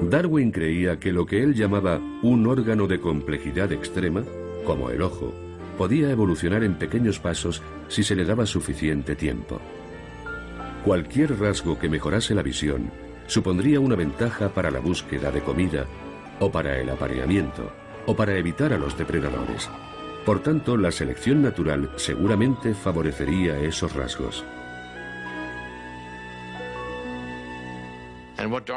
Darwin creía que lo que él llamaba un órgano de complejidad extrema, como el ojo, podía evolucionar en pequeños pasos si se le daba suficiente tiempo. Cualquier rasgo que mejorase la visión supondría una ventaja para la búsqueda de comida, o para el apareamiento, o para evitar a los depredadores. Por tanto, la selección natural seguramente favorecería esos rasgos.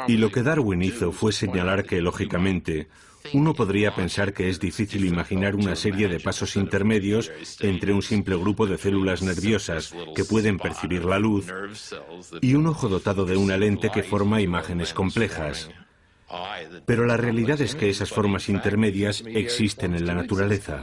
Y lo que Darwin hizo fue señalar que, lógicamente, uno podría pensar que es difícil imaginar una serie de pasos intermedios entre un simple grupo de células nerviosas que pueden percibir la luz y un ojo dotado de una lente que forma imágenes complejas. Pero la realidad es que esas formas intermedias existen en la naturaleza.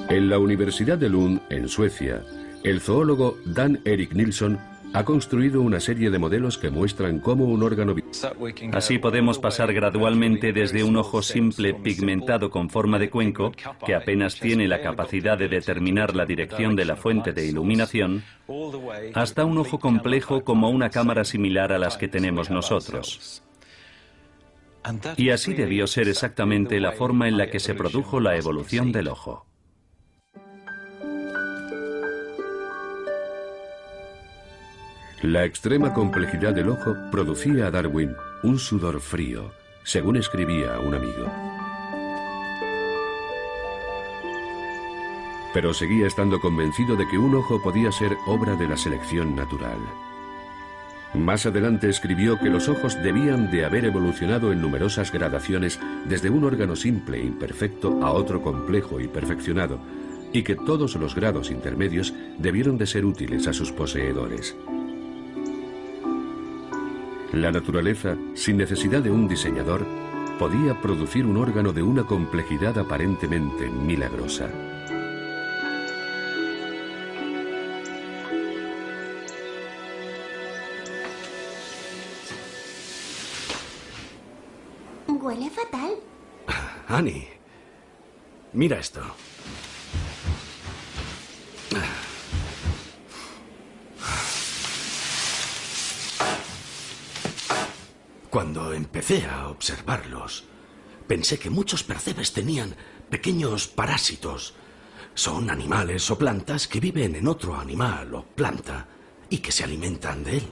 En la Universidad de Lund, en Suecia, el zoólogo Dan Erik Nilsson ha construido una serie de modelos que muestran cómo un órgano... Así podemos pasar gradualmente desde un ojo simple pigmentado con forma de cuenco, que apenas tiene la capacidad de determinar la dirección de la fuente de iluminación, hasta un ojo complejo como una cámara similar a las que tenemos nosotros. Y así debió ser exactamente la forma en la que se produjo la evolución del ojo. La extrema complejidad del ojo producía a Darwin un sudor frío, según escribía un amigo. Pero seguía estando convencido de que un ojo podía ser obra de la selección natural. Más adelante escribió que los ojos debían de haber evolucionado en numerosas gradaciones desde un órgano simple e imperfecto a otro complejo y perfeccionado, y que todos los grados intermedios debieron de ser útiles a sus poseedores. La naturaleza, sin necesidad de un diseñador, podía producir un órgano de una complejidad aparentemente milagrosa. Huele fatal. Annie, mira esto. Cuando empecé a observarlos, pensé que muchos percebes tenían pequeños parásitos. Son animales o plantas que viven en otro animal o planta y que se alimentan de él,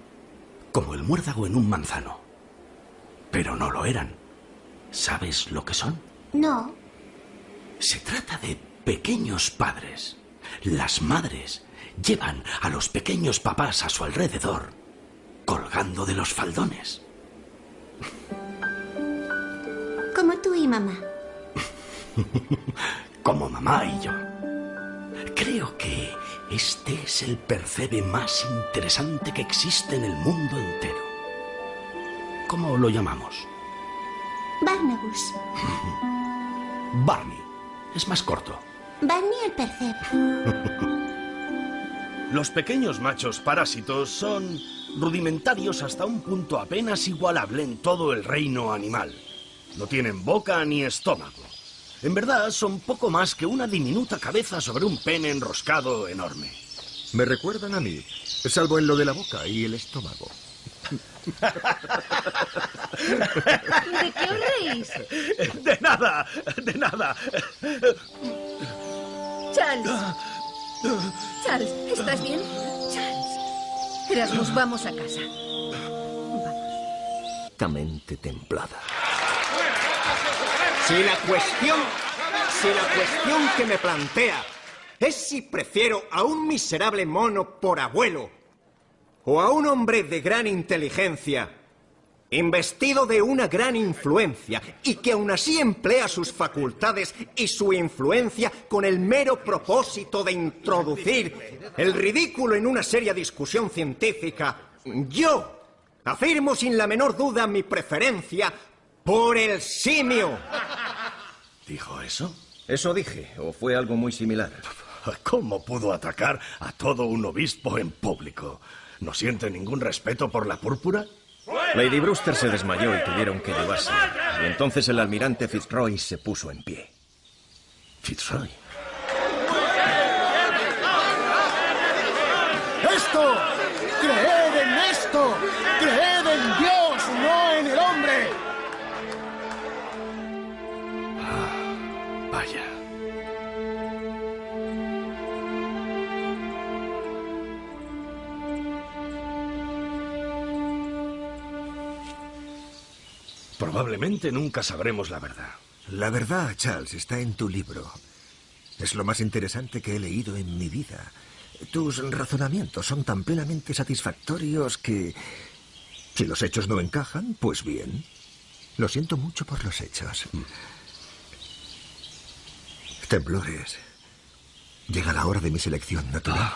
como el muérdago en un manzano. Pero no lo eran. ¿Sabes lo que son? No. Se trata de pequeños padres. Las madres llevan a los pequeños papás a su alrededor, colgando de los faldones. Como tú y mamá. Como mamá y yo. Creo que este es el percebe más interesante que existe en el mundo entero. ¿Cómo lo llamamos? Barnabas. Barney. Es más corto. Barney el percebe. Los pequeños machos parásitos son rudimentarios hasta un punto apenas igualable en todo el reino animal. No tienen boca ni estómago. En verdad, son poco más que una diminuta cabeza sobre un pene enroscado enorme. Me recuerdan a mí, salvo en lo de la boca y el estómago. ¿De qué os reís? De nada, de nada. Charles, ¿estás bien? Charles. Erasmus, vamos a casa. Mente templada. Si la cuestión que me plantea es si prefiero a un miserable mono por abuelo o a un hombre de gran inteligencia, investido de una gran influencia y que aún así emplea sus facultades y su influencia con el mero propósito de introducir el ridículo en una seria discusión científica, yo afirmo sin la menor duda mi preferencia por el simio. ¿Dijo eso? Eso dije, o fue algo muy similar. ¿Cómo pudo atacar a todo un obispo en público? ¿No siente ningún respeto por la púrpura? Lady Brewster se desmayó y tuvieron que llevarse. Y entonces el almirante Fitzroy se puso en pie. ¿Fitzroy? ¡Esto! ¡Creed en esto! ¡Creed en Dios, no en el hombre! Vaya. Probablemente nunca sabremos la verdad. La verdad, Charles, está en tu libro. Es lo más interesante que he leído en mi vida. Tus razonamientos son tan plenamente satisfactorios que... si los hechos no encajan, pues bien. Lo siento mucho por los hechos. Temblores. Llega la hora de mi selección natural.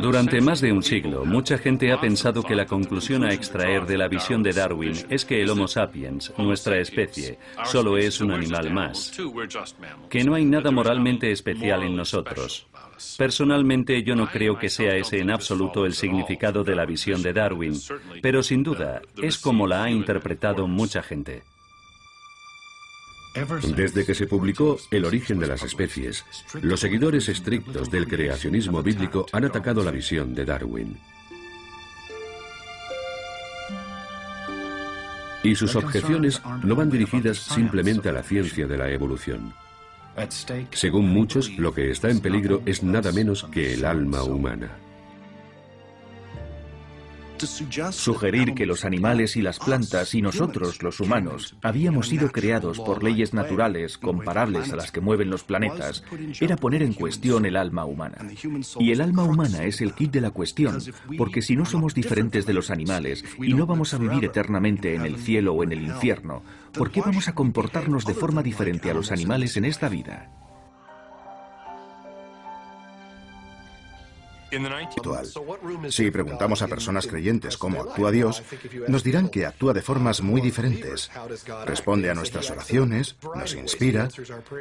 Durante más de un siglo, mucha gente ha pensado que la conclusión a extraer de la visión de Darwin es que el Homo sapiens, nuestra especie, solo es un animal más, que no hay nada moralmente especial en nosotros. Personalmente, yo no creo que sea ese en absoluto el significado de la visión de Darwin, pero sin duda es como la ha interpretado mucha gente. Desde que se publicó El origen de las especies, los seguidores estrictos del creacionismo bíblico han atacado la visión de Darwin. Y sus objeciones no van dirigidas simplemente a la ciencia de la evolución. Según muchos, lo que está en peligro es nada menos que el alma humana. Sugerir que los animales y las plantas y nosotros, los humanos, habíamos sido creados por leyes naturales comparables a las que mueven los planetas, era poner en cuestión el alma humana. Y el alma humana es el quid de la cuestión, porque si no somos diferentes de los animales y no vamos a vivir eternamente en el cielo o en el infierno, ¿por qué vamos a comportarnos de forma diferente a los animales en esta vida? Actual. Si preguntamos a personas creyentes cómo actúa Dios, nos dirán que actúa de formas muy diferentes. Responde a nuestras oraciones, nos inspira.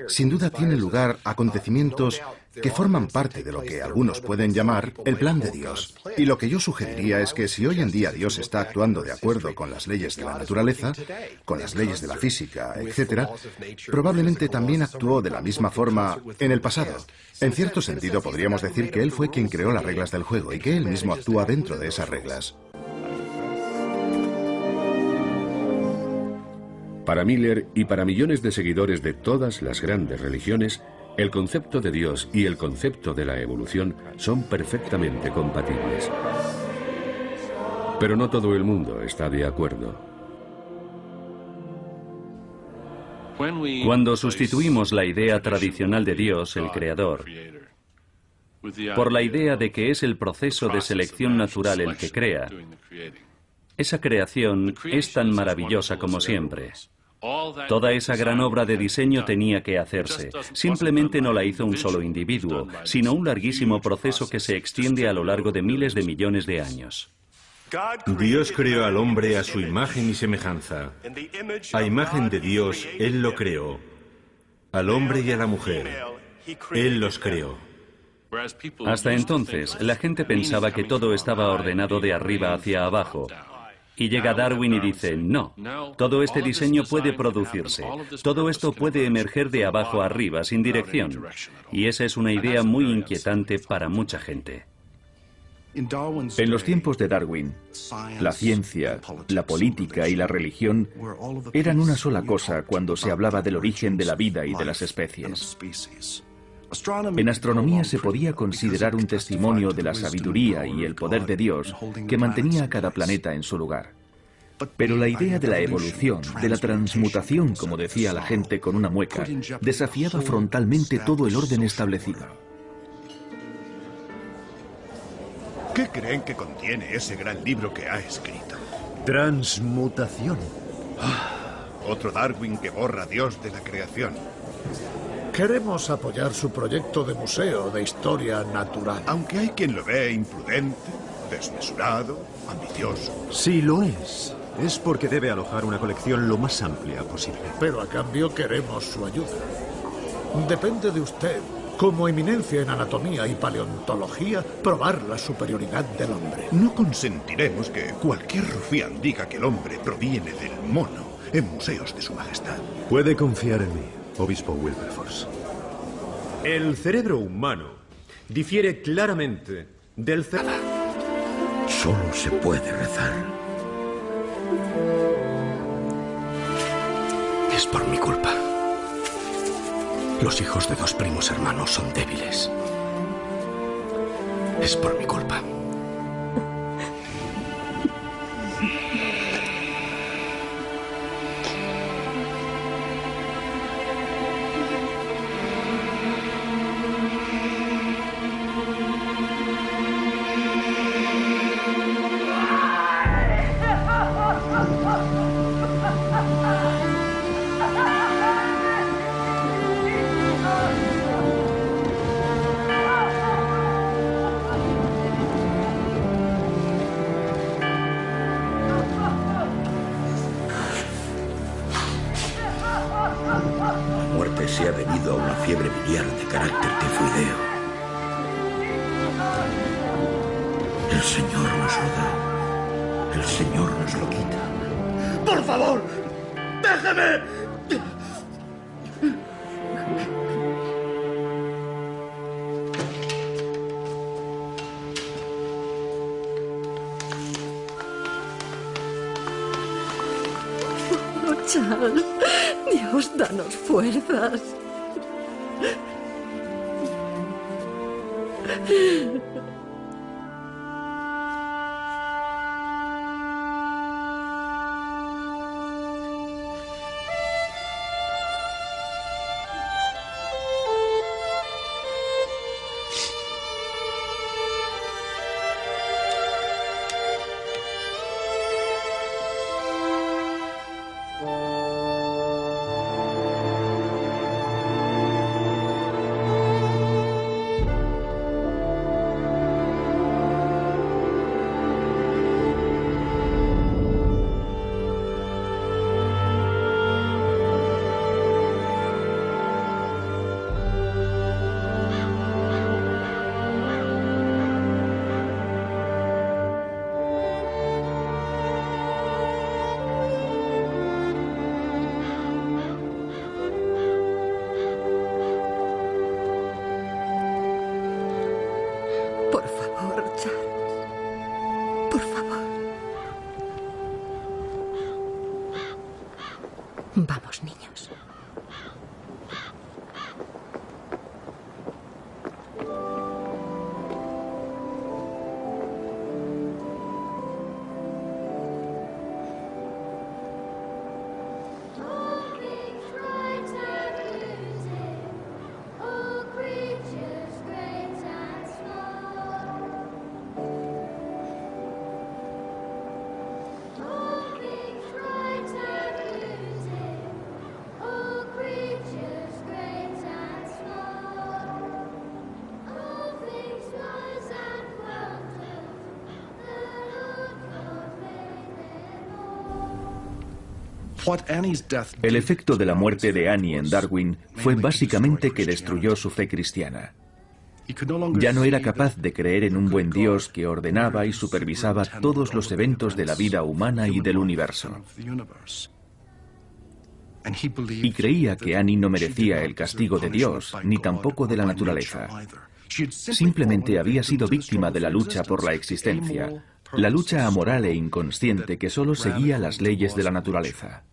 Sin duda tienen lugar acontecimientos que forman parte de lo que algunos pueden llamar el plan de Dios. Y lo que yo sugeriría es que si hoy en día Dios está actuando de acuerdo con las leyes de la naturaleza, con las leyes de la física, etc., probablemente también actuó de la misma forma en el pasado. En cierto sentido, podríamos decir que Él fue quien creó las reglas del juego y que Él mismo actúa dentro de esas reglas. Para Miller y para millones de seguidores de todas las grandes religiones, el concepto de Dios y el concepto de la evolución son perfectamente compatibles. Pero no todo el mundo está de acuerdo. Cuando sustituimos la idea tradicional de Dios, el Creador, por la idea de que es el proceso de selección natural el que crea, esa creación es tan maravillosa como siempre. Toda esa gran obra de diseño tenía que hacerse. Simplemente no la hizo un solo individuo, sino un larguísimo proceso que se extiende a lo largo de miles de millones de años. Dios creó al hombre a su imagen y semejanza. A imagen de Dios, Él lo creó. Al hombre y a la mujer, Él los creó. Hasta entonces, la gente pensaba que todo estaba ordenado de arriba hacia abajo. Y llega Darwin y dice, no, todo este diseño puede producirse, todo esto puede emerger de abajo arriba, sin dirección. Y esa es una idea muy inquietante para mucha gente. En los tiempos de Darwin, la ciencia, la política y la religión eran una sola cosa cuando se hablaba del origen de la vida y de las especies. En astronomía se podía considerar un testimonio de la sabiduría y el poder de Dios que mantenía a cada planeta en su lugar. Pero la idea de la evolución, de la transmutación, como decía la gente con una mueca, desafiaba frontalmente todo el orden establecido. ¿Qué creen que contiene ese gran libro que ha escrito? Transmutación. Otro Darwin que borra a Dios de la creación. Queremos apoyar su proyecto de museo de historia natural. Aunque hay quien lo ve imprudente, desmesurado, ambicioso. Si lo es porque debe alojar una colección lo más amplia posible. Pero a cambio queremos su ayuda. Depende de usted, como eminencia en anatomía y paleontología, probar la superioridad del hombre. No consentiremos que cualquier rufián diga que el hombre proviene del mono en museos de su majestad. Puede confiar en mí, obispo Wilberforce. El cerebro humano difiere claramente del cerebro. Solo se puede rezar. Es por mi culpa. Los hijos de dos primos hermanos son débiles. Es por mi culpa. Se ha debido a una fiebre biliar de carácter tifoideo. El Señor nos lo da. El Señor nos lo quita. ¡Por favor! ¡Déjeme! Oh, Charles, Dios, danos fuerzas. El efecto de la muerte de Annie en Darwin fue básicamente que destruyó su fe cristiana. Ya no era capaz de creer en un buen Dios que ordenaba y supervisaba todos los eventos de la vida humana y del universo. Y creía que Annie no merecía el castigo de Dios, ni tampoco de la naturaleza. Simplemente había sido víctima de la lucha por la existencia, la lucha amoral e inconsciente que solo seguía las leyes de la naturaleza.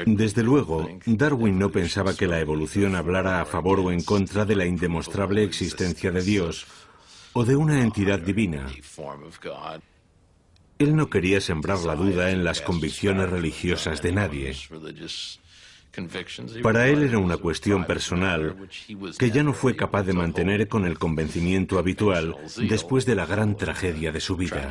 Desde luego, Darwin no pensaba que la evolución hablara a favor o en contra de la indemostrable existencia de Dios o de una entidad divina. Él no quería sembrar la duda en las convicciones religiosas de nadie. Para él era una cuestión personal que ya no fue capaz de mantener con el convencimiento habitual después de la gran tragedia de su vida.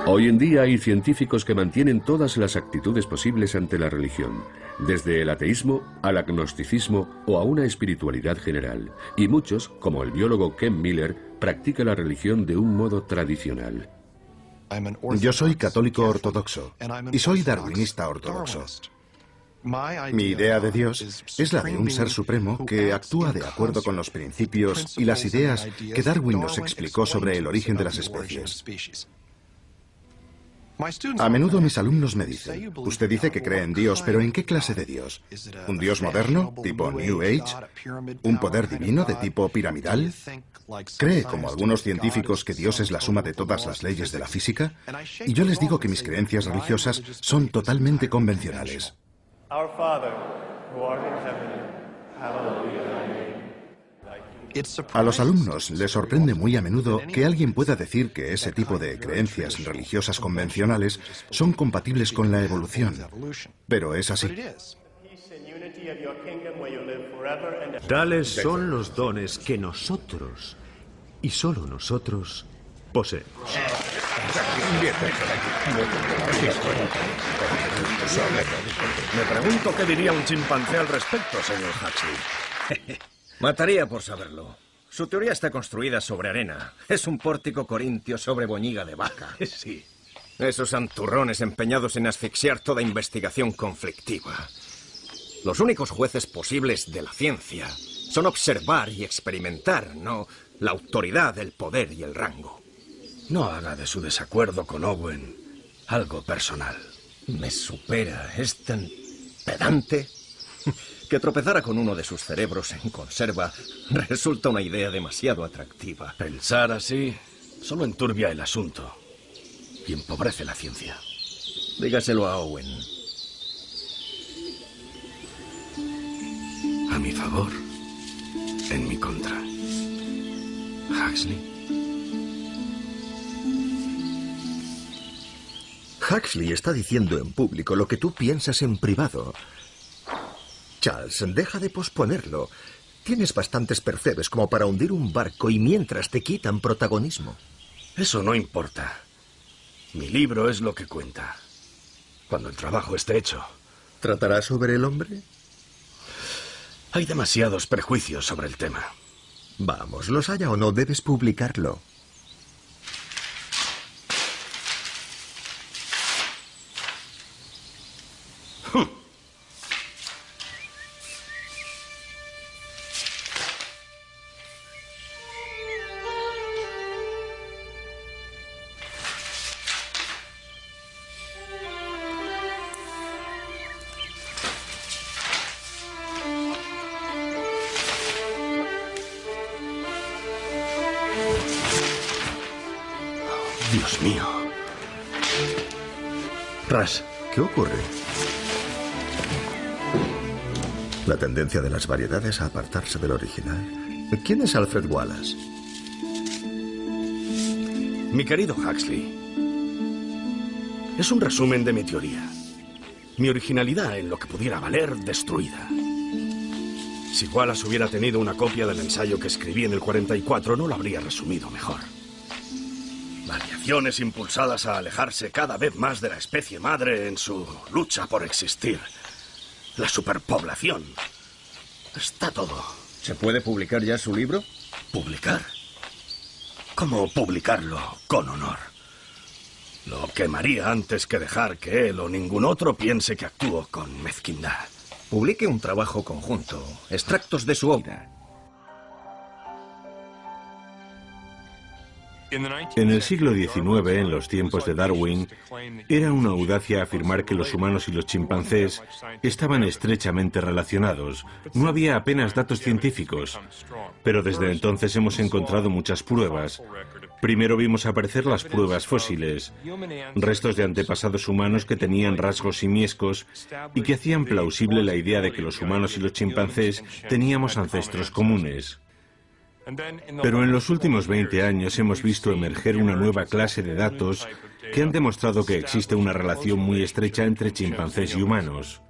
Hoy en día hay científicos que mantienen todas las actitudes posibles ante la religión, desde el ateísmo al agnosticismo o a una espiritualidad general, y muchos, como el biólogo Ken Miller, practican la religión de un modo tradicional. Yo soy católico ortodoxo y soy darwinista ortodoxo. Mi idea de Dios es la de un ser supremo que actúa de acuerdo con los principios y las ideas que Darwin nos explicó sobre el origen de las especies. A menudo mis alumnos me dicen, usted dice que cree en Dios, pero ¿en qué clase de Dios? ¿Un Dios moderno, tipo New Age? ¿Un poder divino de tipo piramidal? ¿Cree, como algunos científicos, que Dios es la suma de todas las leyes de la física? Y yo les digo que mis creencias religiosas son totalmente convencionales. A los alumnos les sorprende muy a menudo que alguien pueda decir que ese tipo de creencias religiosas convencionales son compatibles con la evolución. Pero es así. Tales son los dones que nosotros, y solo nosotros, poseemos. Me pregunto qué diría un chimpancé al respecto, señor Huxley. Mataría por saberlo. Su teoría está construida sobre arena. Es un pórtico corintio sobre boñiga de vaca. Sí. Esos santurrones empeñados en asfixiar toda investigación conflictiva. Los únicos jueces posibles de la ciencia son observar y experimentar, no la autoridad, el poder y el rango. No haga de su desacuerdo con Owen algo personal. Me supera. Es tan pedante que tropezara con uno de sus cerebros en conserva resulta una idea demasiado atractiva. Pensar así solo enturbia el asunto y empobrece la ciencia. Dígaselo a Owen. A mi favor, en mi contra. Huxley. Huxley está diciendo en público lo que tú piensas en privado. Charles, deja de posponerlo. Tienes bastantes percebes como para hundir un barco y mientras te quitan protagonismo. Eso no importa. Mi libro es lo que cuenta. Cuando el trabajo esté hecho. ¿Tratará sobre el hombre? Hay demasiados prejuicios sobre el tema. Vamos, los haya o no, debes publicarlo. Dios mío. Ras, ¿qué ocurre? La tendencia de las variedades a apartarse del original. ¿Quién es Alfred Wallace? Mi querido Huxley, es un resumen de mi teoría. Mi originalidad en lo que pudiera valer, destruida. Si Wallace hubiera tenido una copia del ensayo que escribí en el 44, no lo habría resumido mejor. Variaciones impulsadas a alejarse cada vez más de la especie madre en su lucha por existir. La superpoblación. Está todo. ¿Se puede publicar ya su libro? ¿Publicar? ¿Cómo publicarlo con honor? Lo quemaría antes que dejar que él o ningún otro piense que actúo con mezquindad. Publique un trabajo conjunto, extractos de su obra. En el siglo XIX, en los tiempos de Darwin, era una audacia afirmar que los humanos y los chimpancés estaban estrechamente relacionados. No había apenas datos científicos, pero desde entonces hemos encontrado muchas pruebas. Primero vimos aparecer las pruebas fósiles, restos de antepasados humanos que tenían rasgos simiescos y que hacían plausible la idea de que los humanos y los chimpancés teníamos ancestros comunes. Pero en los últimos 20 años hemos visto emerger una nueva clase de datos que han demostrado que existe una relación muy estrecha entre chimpancés y humanos.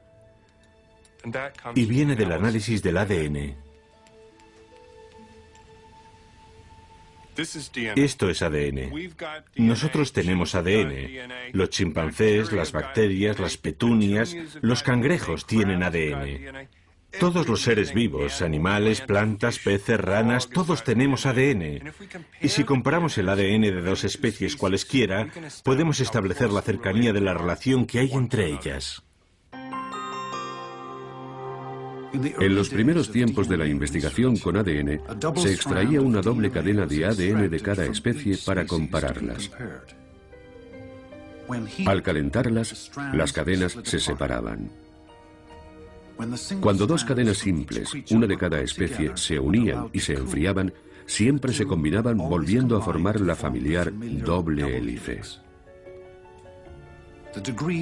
Y viene del análisis del ADN. Esto es ADN. Nosotros tenemos ADN. Los chimpancés, las bacterias, las petunias, los cangrejos tienen ADN. Todos los seres vivos, animales, plantas, peces, ranas, todos tenemos ADN. Y si comparamos el ADN de dos especies cualesquiera, podemos establecer la cercanía de la relación que hay entre ellas. En los primeros tiempos de la investigación con ADN, se extraía una doble cadena de ADN de cada especie para compararlas. Al calentarlas, las cadenas se separaban. Cuando dos cadenas simples, una de cada especie, se unían y se enfriaban, siempre se combinaban volviendo a formar la familiar doble hélice.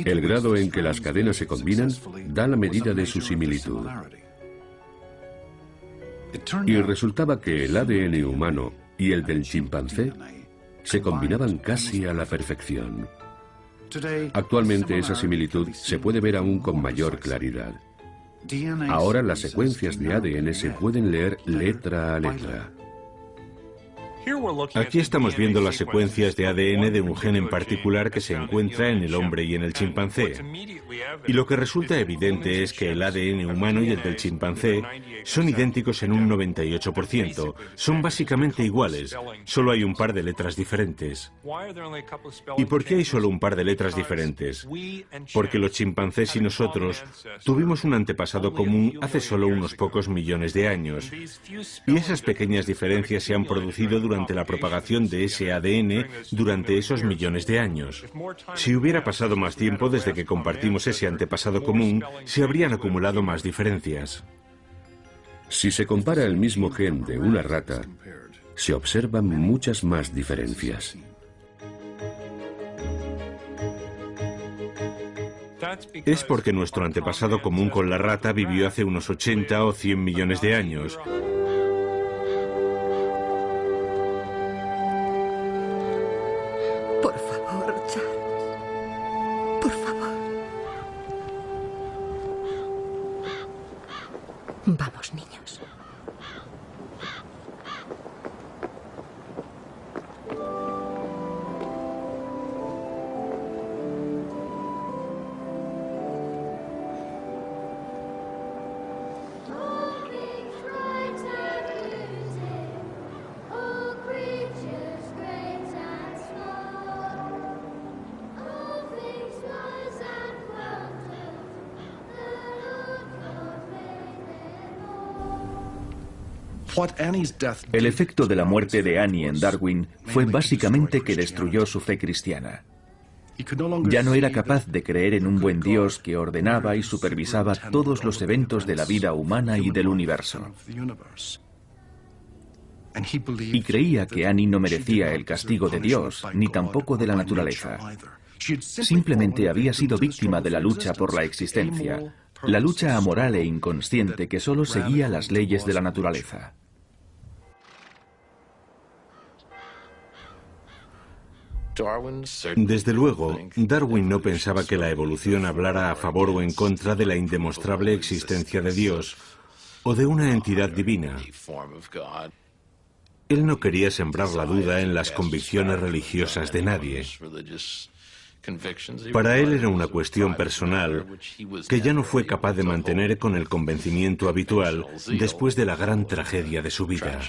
El grado en que las cadenas se combinan da la medida de su similitud. Y resultaba que el ADN humano y el del chimpancé se combinaban casi a la perfección. Actualmente esa similitud se puede ver aún con mayor claridad. Ahora las secuencias de ADN se pueden leer letra a letra. Aquí estamos viendo las secuencias de ADN de un gen en particular que se encuentra en el hombre y en el chimpancé. Y lo que resulta evidente es que el ADN humano y el del chimpancé son idénticos en un 98%. Son básicamente iguales. Solo hay un par de letras diferentes. ¿Y por qué hay solo un par de letras diferentes? Porque los chimpancés y nosotros tuvimos un antepasado común hace solo unos pocos millones de años. Y esas pequeñas diferencias se han producido durante la propagación de ese ADN durante esos millones de años. Si hubiera pasado más tiempo desde que compartimos ese antepasado común, se habrían acumulado más diferencias. Si se compara el mismo gen de una rata, se observan muchas más diferencias. Es porque nuestro antepasado común con la rata vivió hace unos 80 o 100 millones de años. Por favor, Charles. Por favor. Vamos, niños. El efecto de la muerte de Annie en Darwin fue básicamente que destruyó su fe cristiana. Ya no era capaz de creer en un buen Dios que ordenaba y supervisaba todos los eventos de la vida humana y del universo. Y creía que Annie no merecía el castigo de Dios, ni tampoco de la naturaleza. Simplemente había sido víctima de la lucha por la existencia, la lucha amoral e inconsciente que solo seguía las leyes de la naturaleza. Desde luego, Darwin no pensaba que la evolución hablara a favor o en contra de la indemostrable existencia de Dios o de una entidad divina. Él no quería sembrar la duda en las convicciones religiosas de nadie. Para él era una cuestión personal que ya no fue capaz de mantener con el convencimiento habitual después de la gran tragedia de su vida.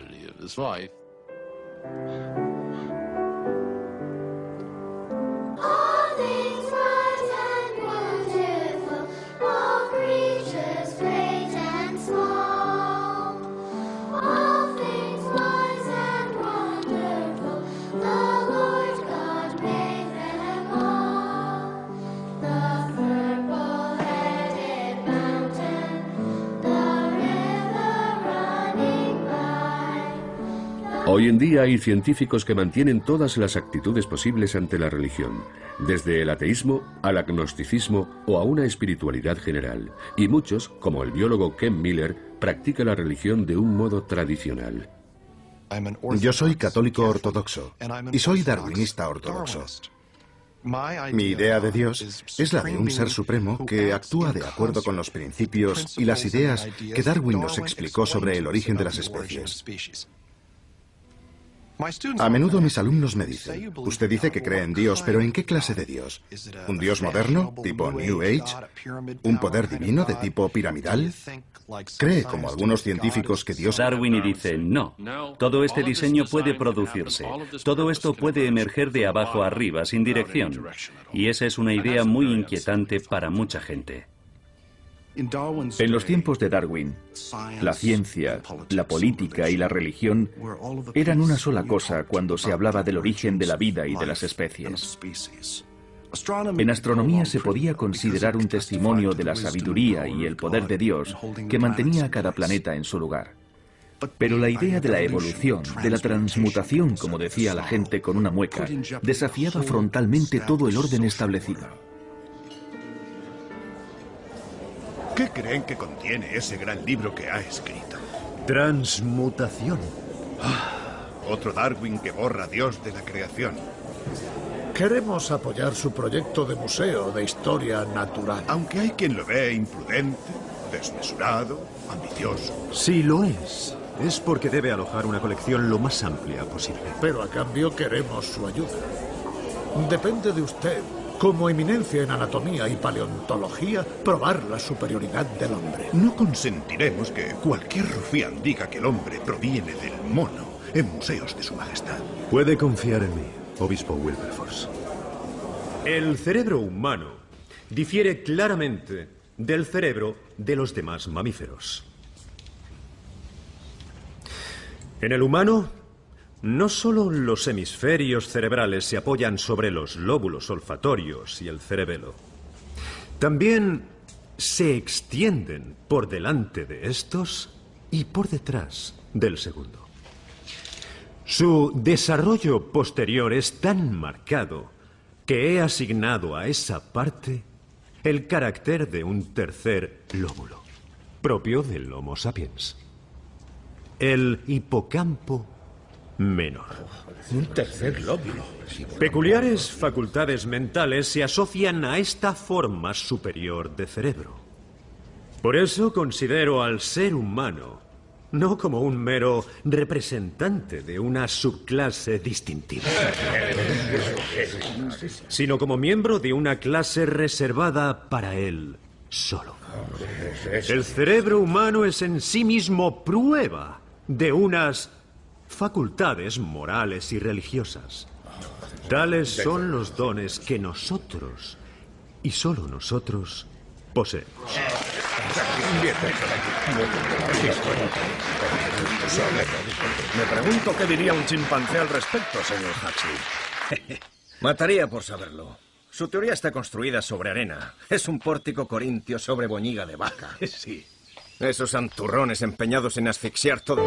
Hoy en día hay científicos que mantienen todas las actitudes posibles ante la religión, desde el ateísmo al agnosticismo o a una espiritualidad general, y muchos, como el biólogo Ken Miller, practican la religión de un modo tradicional. Yo soy católico ortodoxo y soy darwinista ortodoxo. Mi idea de Dios es la de un ser supremo que actúa de acuerdo con los principios y las ideas que Darwin nos explicó sobre el origen de las especies. A menudo mis alumnos me dicen, usted dice que cree en Dios, pero ¿en qué clase de Dios? ¿Un Dios moderno, tipo New Age? ¿Un poder divino de tipo piramidal? ¿Cree, como algunos científicos, que Dios... Darwin y dice, no, todo este diseño puede producirse, todo esto puede emerger de abajo arriba, sin dirección. Y esa es una idea muy inquietante para mucha gente. En los tiempos de Darwin, la ciencia, la política y la religión eran una sola cosa cuando se hablaba del origen de la vida y de las especies. En astronomía se podía considerar un testimonio de la sabiduría y el poder de Dios que mantenía a cada planeta en su lugar. Pero la idea de la evolución, de la transmutación, como decía la gente con una mueca, desafiaba frontalmente todo el orden establecido. ¿Qué creen que contiene ese gran libro que ha escrito? Transmutación. Otro Darwin que borra a Dios de la creación. Queremos apoyar su proyecto de museo de historia natural. Aunque hay quien lo ve imprudente, desmesurado, ambicioso. Si lo es porque debe alojar una colección lo más amplia posible. Pero a cambio queremos su ayuda. Depende de usted, como eminencia en anatomía y paleontología, probar la superioridad del hombre. No consentiremos que cualquier rufián diga que el hombre proviene del mono en museos de su majestad. Puede confiar en mí, obispo Wilberforce. El cerebro humano difiere claramente del cerebro de los demás mamíferos. En el humano, no solo los hemisferios cerebrales se apoyan sobre los lóbulos olfatorios y el cerebelo, también se extienden por delante de estos y por detrás del segundo. Su desarrollo posterior es tan marcado que he asignado a esa parte el carácter de un tercer lóbulo, propio del Homo sapiens, el hipocampo menor. Un tercer lóbulo. Peculiares facultades mentales se asocian a esta forma superior de cerebro. Por eso considero al ser humano no como un mero representante de una subclase distintiva, sino como miembro de una clase reservada para él solo. El cerebro humano es en sí mismo prueba de unas facultades morales y religiosas. Tales son los dones que nosotros, y solo nosotros, poseemos. Me pregunto qué diría un chimpancé al respecto, señor Huxley. Mataría por saberlo. Su teoría está construida sobre arena. Es un pórtico corintio sobre boñiga de vaca. Sí. Esos santurrones empeñados en asfixiar todo.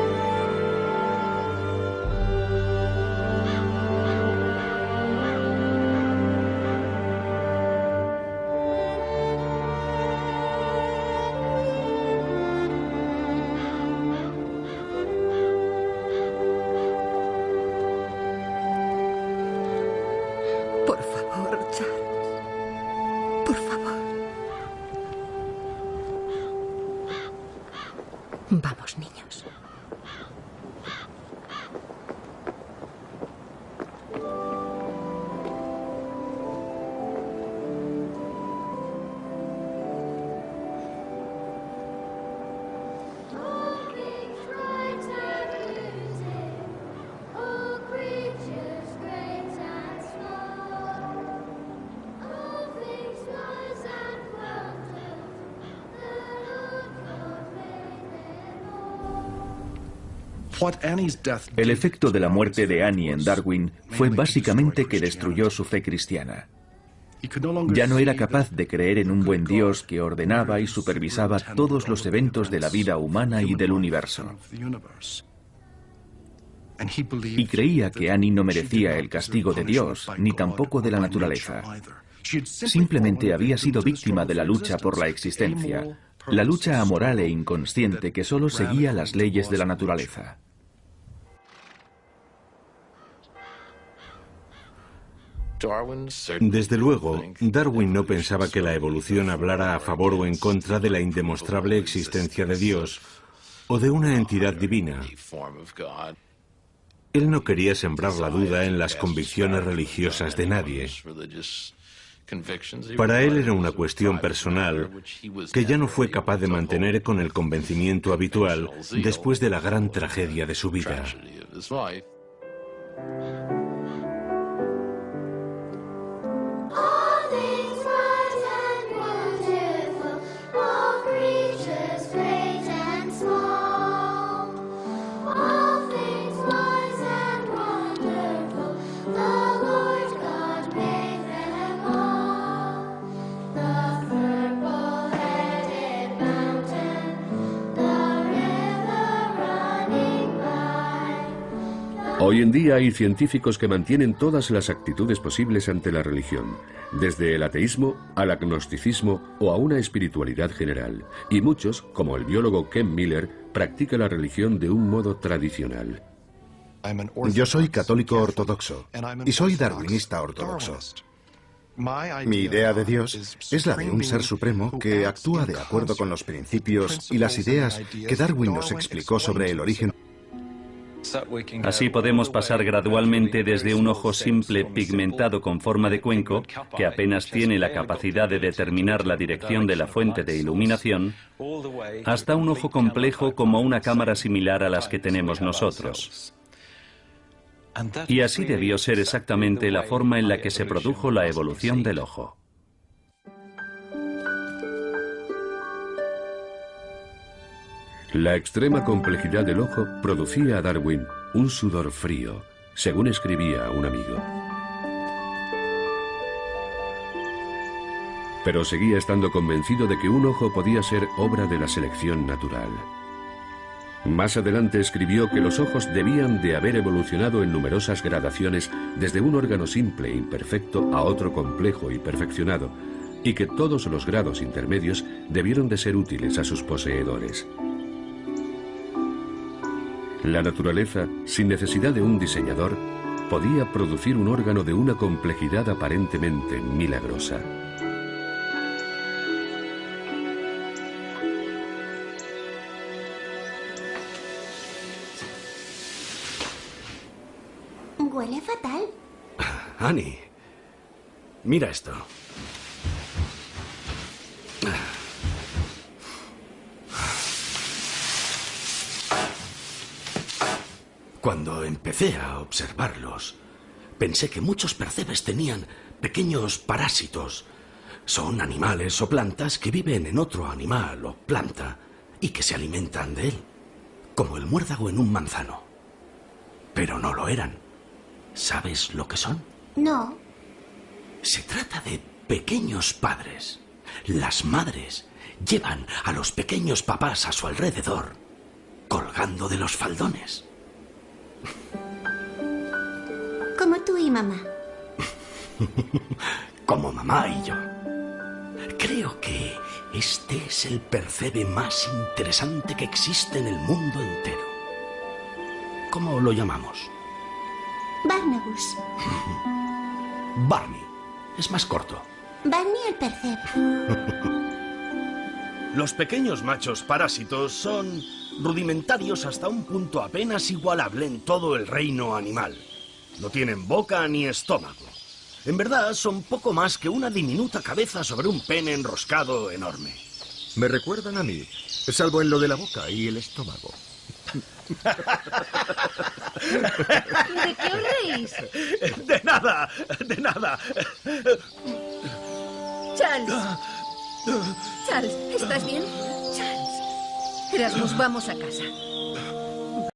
Vamos, niños. El efecto de la muerte de Annie en Darwin fue básicamente que destruyó su fe cristiana. Ya no era capaz de creer en un buen Dios que ordenaba y supervisaba todos los eventos de la vida humana y del universo. Y creía que Annie no merecía el castigo de Dios, ni tampoco de la naturaleza. Simplemente había sido víctima de la lucha por la existencia, la lucha amoral e inconsciente que solo seguía las leyes de la naturaleza. Desde luego, Darwin no pensaba que la evolución hablara a favor o en contra de la indemostrable existencia de Dios o de una entidad divina. Él no quería sembrar la duda en las convicciones religiosas de nadie. Para él era una cuestión personal que ya no fue capaz de mantener con el convencimiento habitual después de la gran tragedia de su vida. Hoy en día hay científicos que mantienen todas las actitudes posibles ante la religión, desde el ateísmo al agnosticismo o a una espiritualidad general, y muchos, como el biólogo Ken Miller, practican la religión de un modo tradicional. Yo soy católico ortodoxo y soy darwinista ortodoxo. Mi idea de Dios es la de un ser supremo que actúa de acuerdo con los principios y las ideas que Darwin nos explicó sobre el origen. Así podemos pasar gradualmente desde un ojo simple pigmentado con forma de cuenco, que apenas tiene la capacidad de determinar la dirección de la fuente de iluminación, hasta un ojo complejo como una cámara similar a las que tenemos nosotros. Y así debió ser exactamente la forma en la que se produjo la evolución del ojo. La extrema complejidad del ojo producía a Darwin un sudor frío, según escribía un amigo. Pero seguía estando convencido de que un ojo podía ser obra de la selección natural. Más adelante escribió que los ojos debían de haber evolucionado en numerosas gradaciones desde un órgano simple e imperfecto a otro complejo y perfeccionado, y que todos los grados intermedios debieron de ser útiles a sus poseedores. La naturaleza, sin necesidad de un diseñador, podía producir un órgano de una complejidad aparentemente milagrosa. Huele fatal. Annie, mira esto. Cuando empecé a observarlos, pensé que muchos percebes tenían pequeños parásitos. Son animales o plantas que viven en otro animal o planta y que se alimentan de él, como el muérdago en un manzano. Pero no lo eran. ¿Sabes lo que son? No. Se trata de pequeños padres. Las madres llevan a los pequeños papás a su alrededor, colgando de los faldones. Como tú y mamá. Como mamá y yo. Creo que este es el percebe más interesante que existe en el mundo entero. ¿Cómo lo llamamos? Barnabas. Barney. Es más corto. Barney el percebe. Los pequeños machos parásitos son rudimentarios hasta un punto apenas igualable en todo el reino animal. No tienen boca ni estómago. En verdad, son poco más que una diminuta cabeza sobre un pene enroscado enorme. Me recuerdan a mí, salvo en lo de la boca y el estómago. ¿De qué os reís? ¡De nada! ¡De nada! Charles, ¿estás bien? Charles. Erasmus, vamos a casa.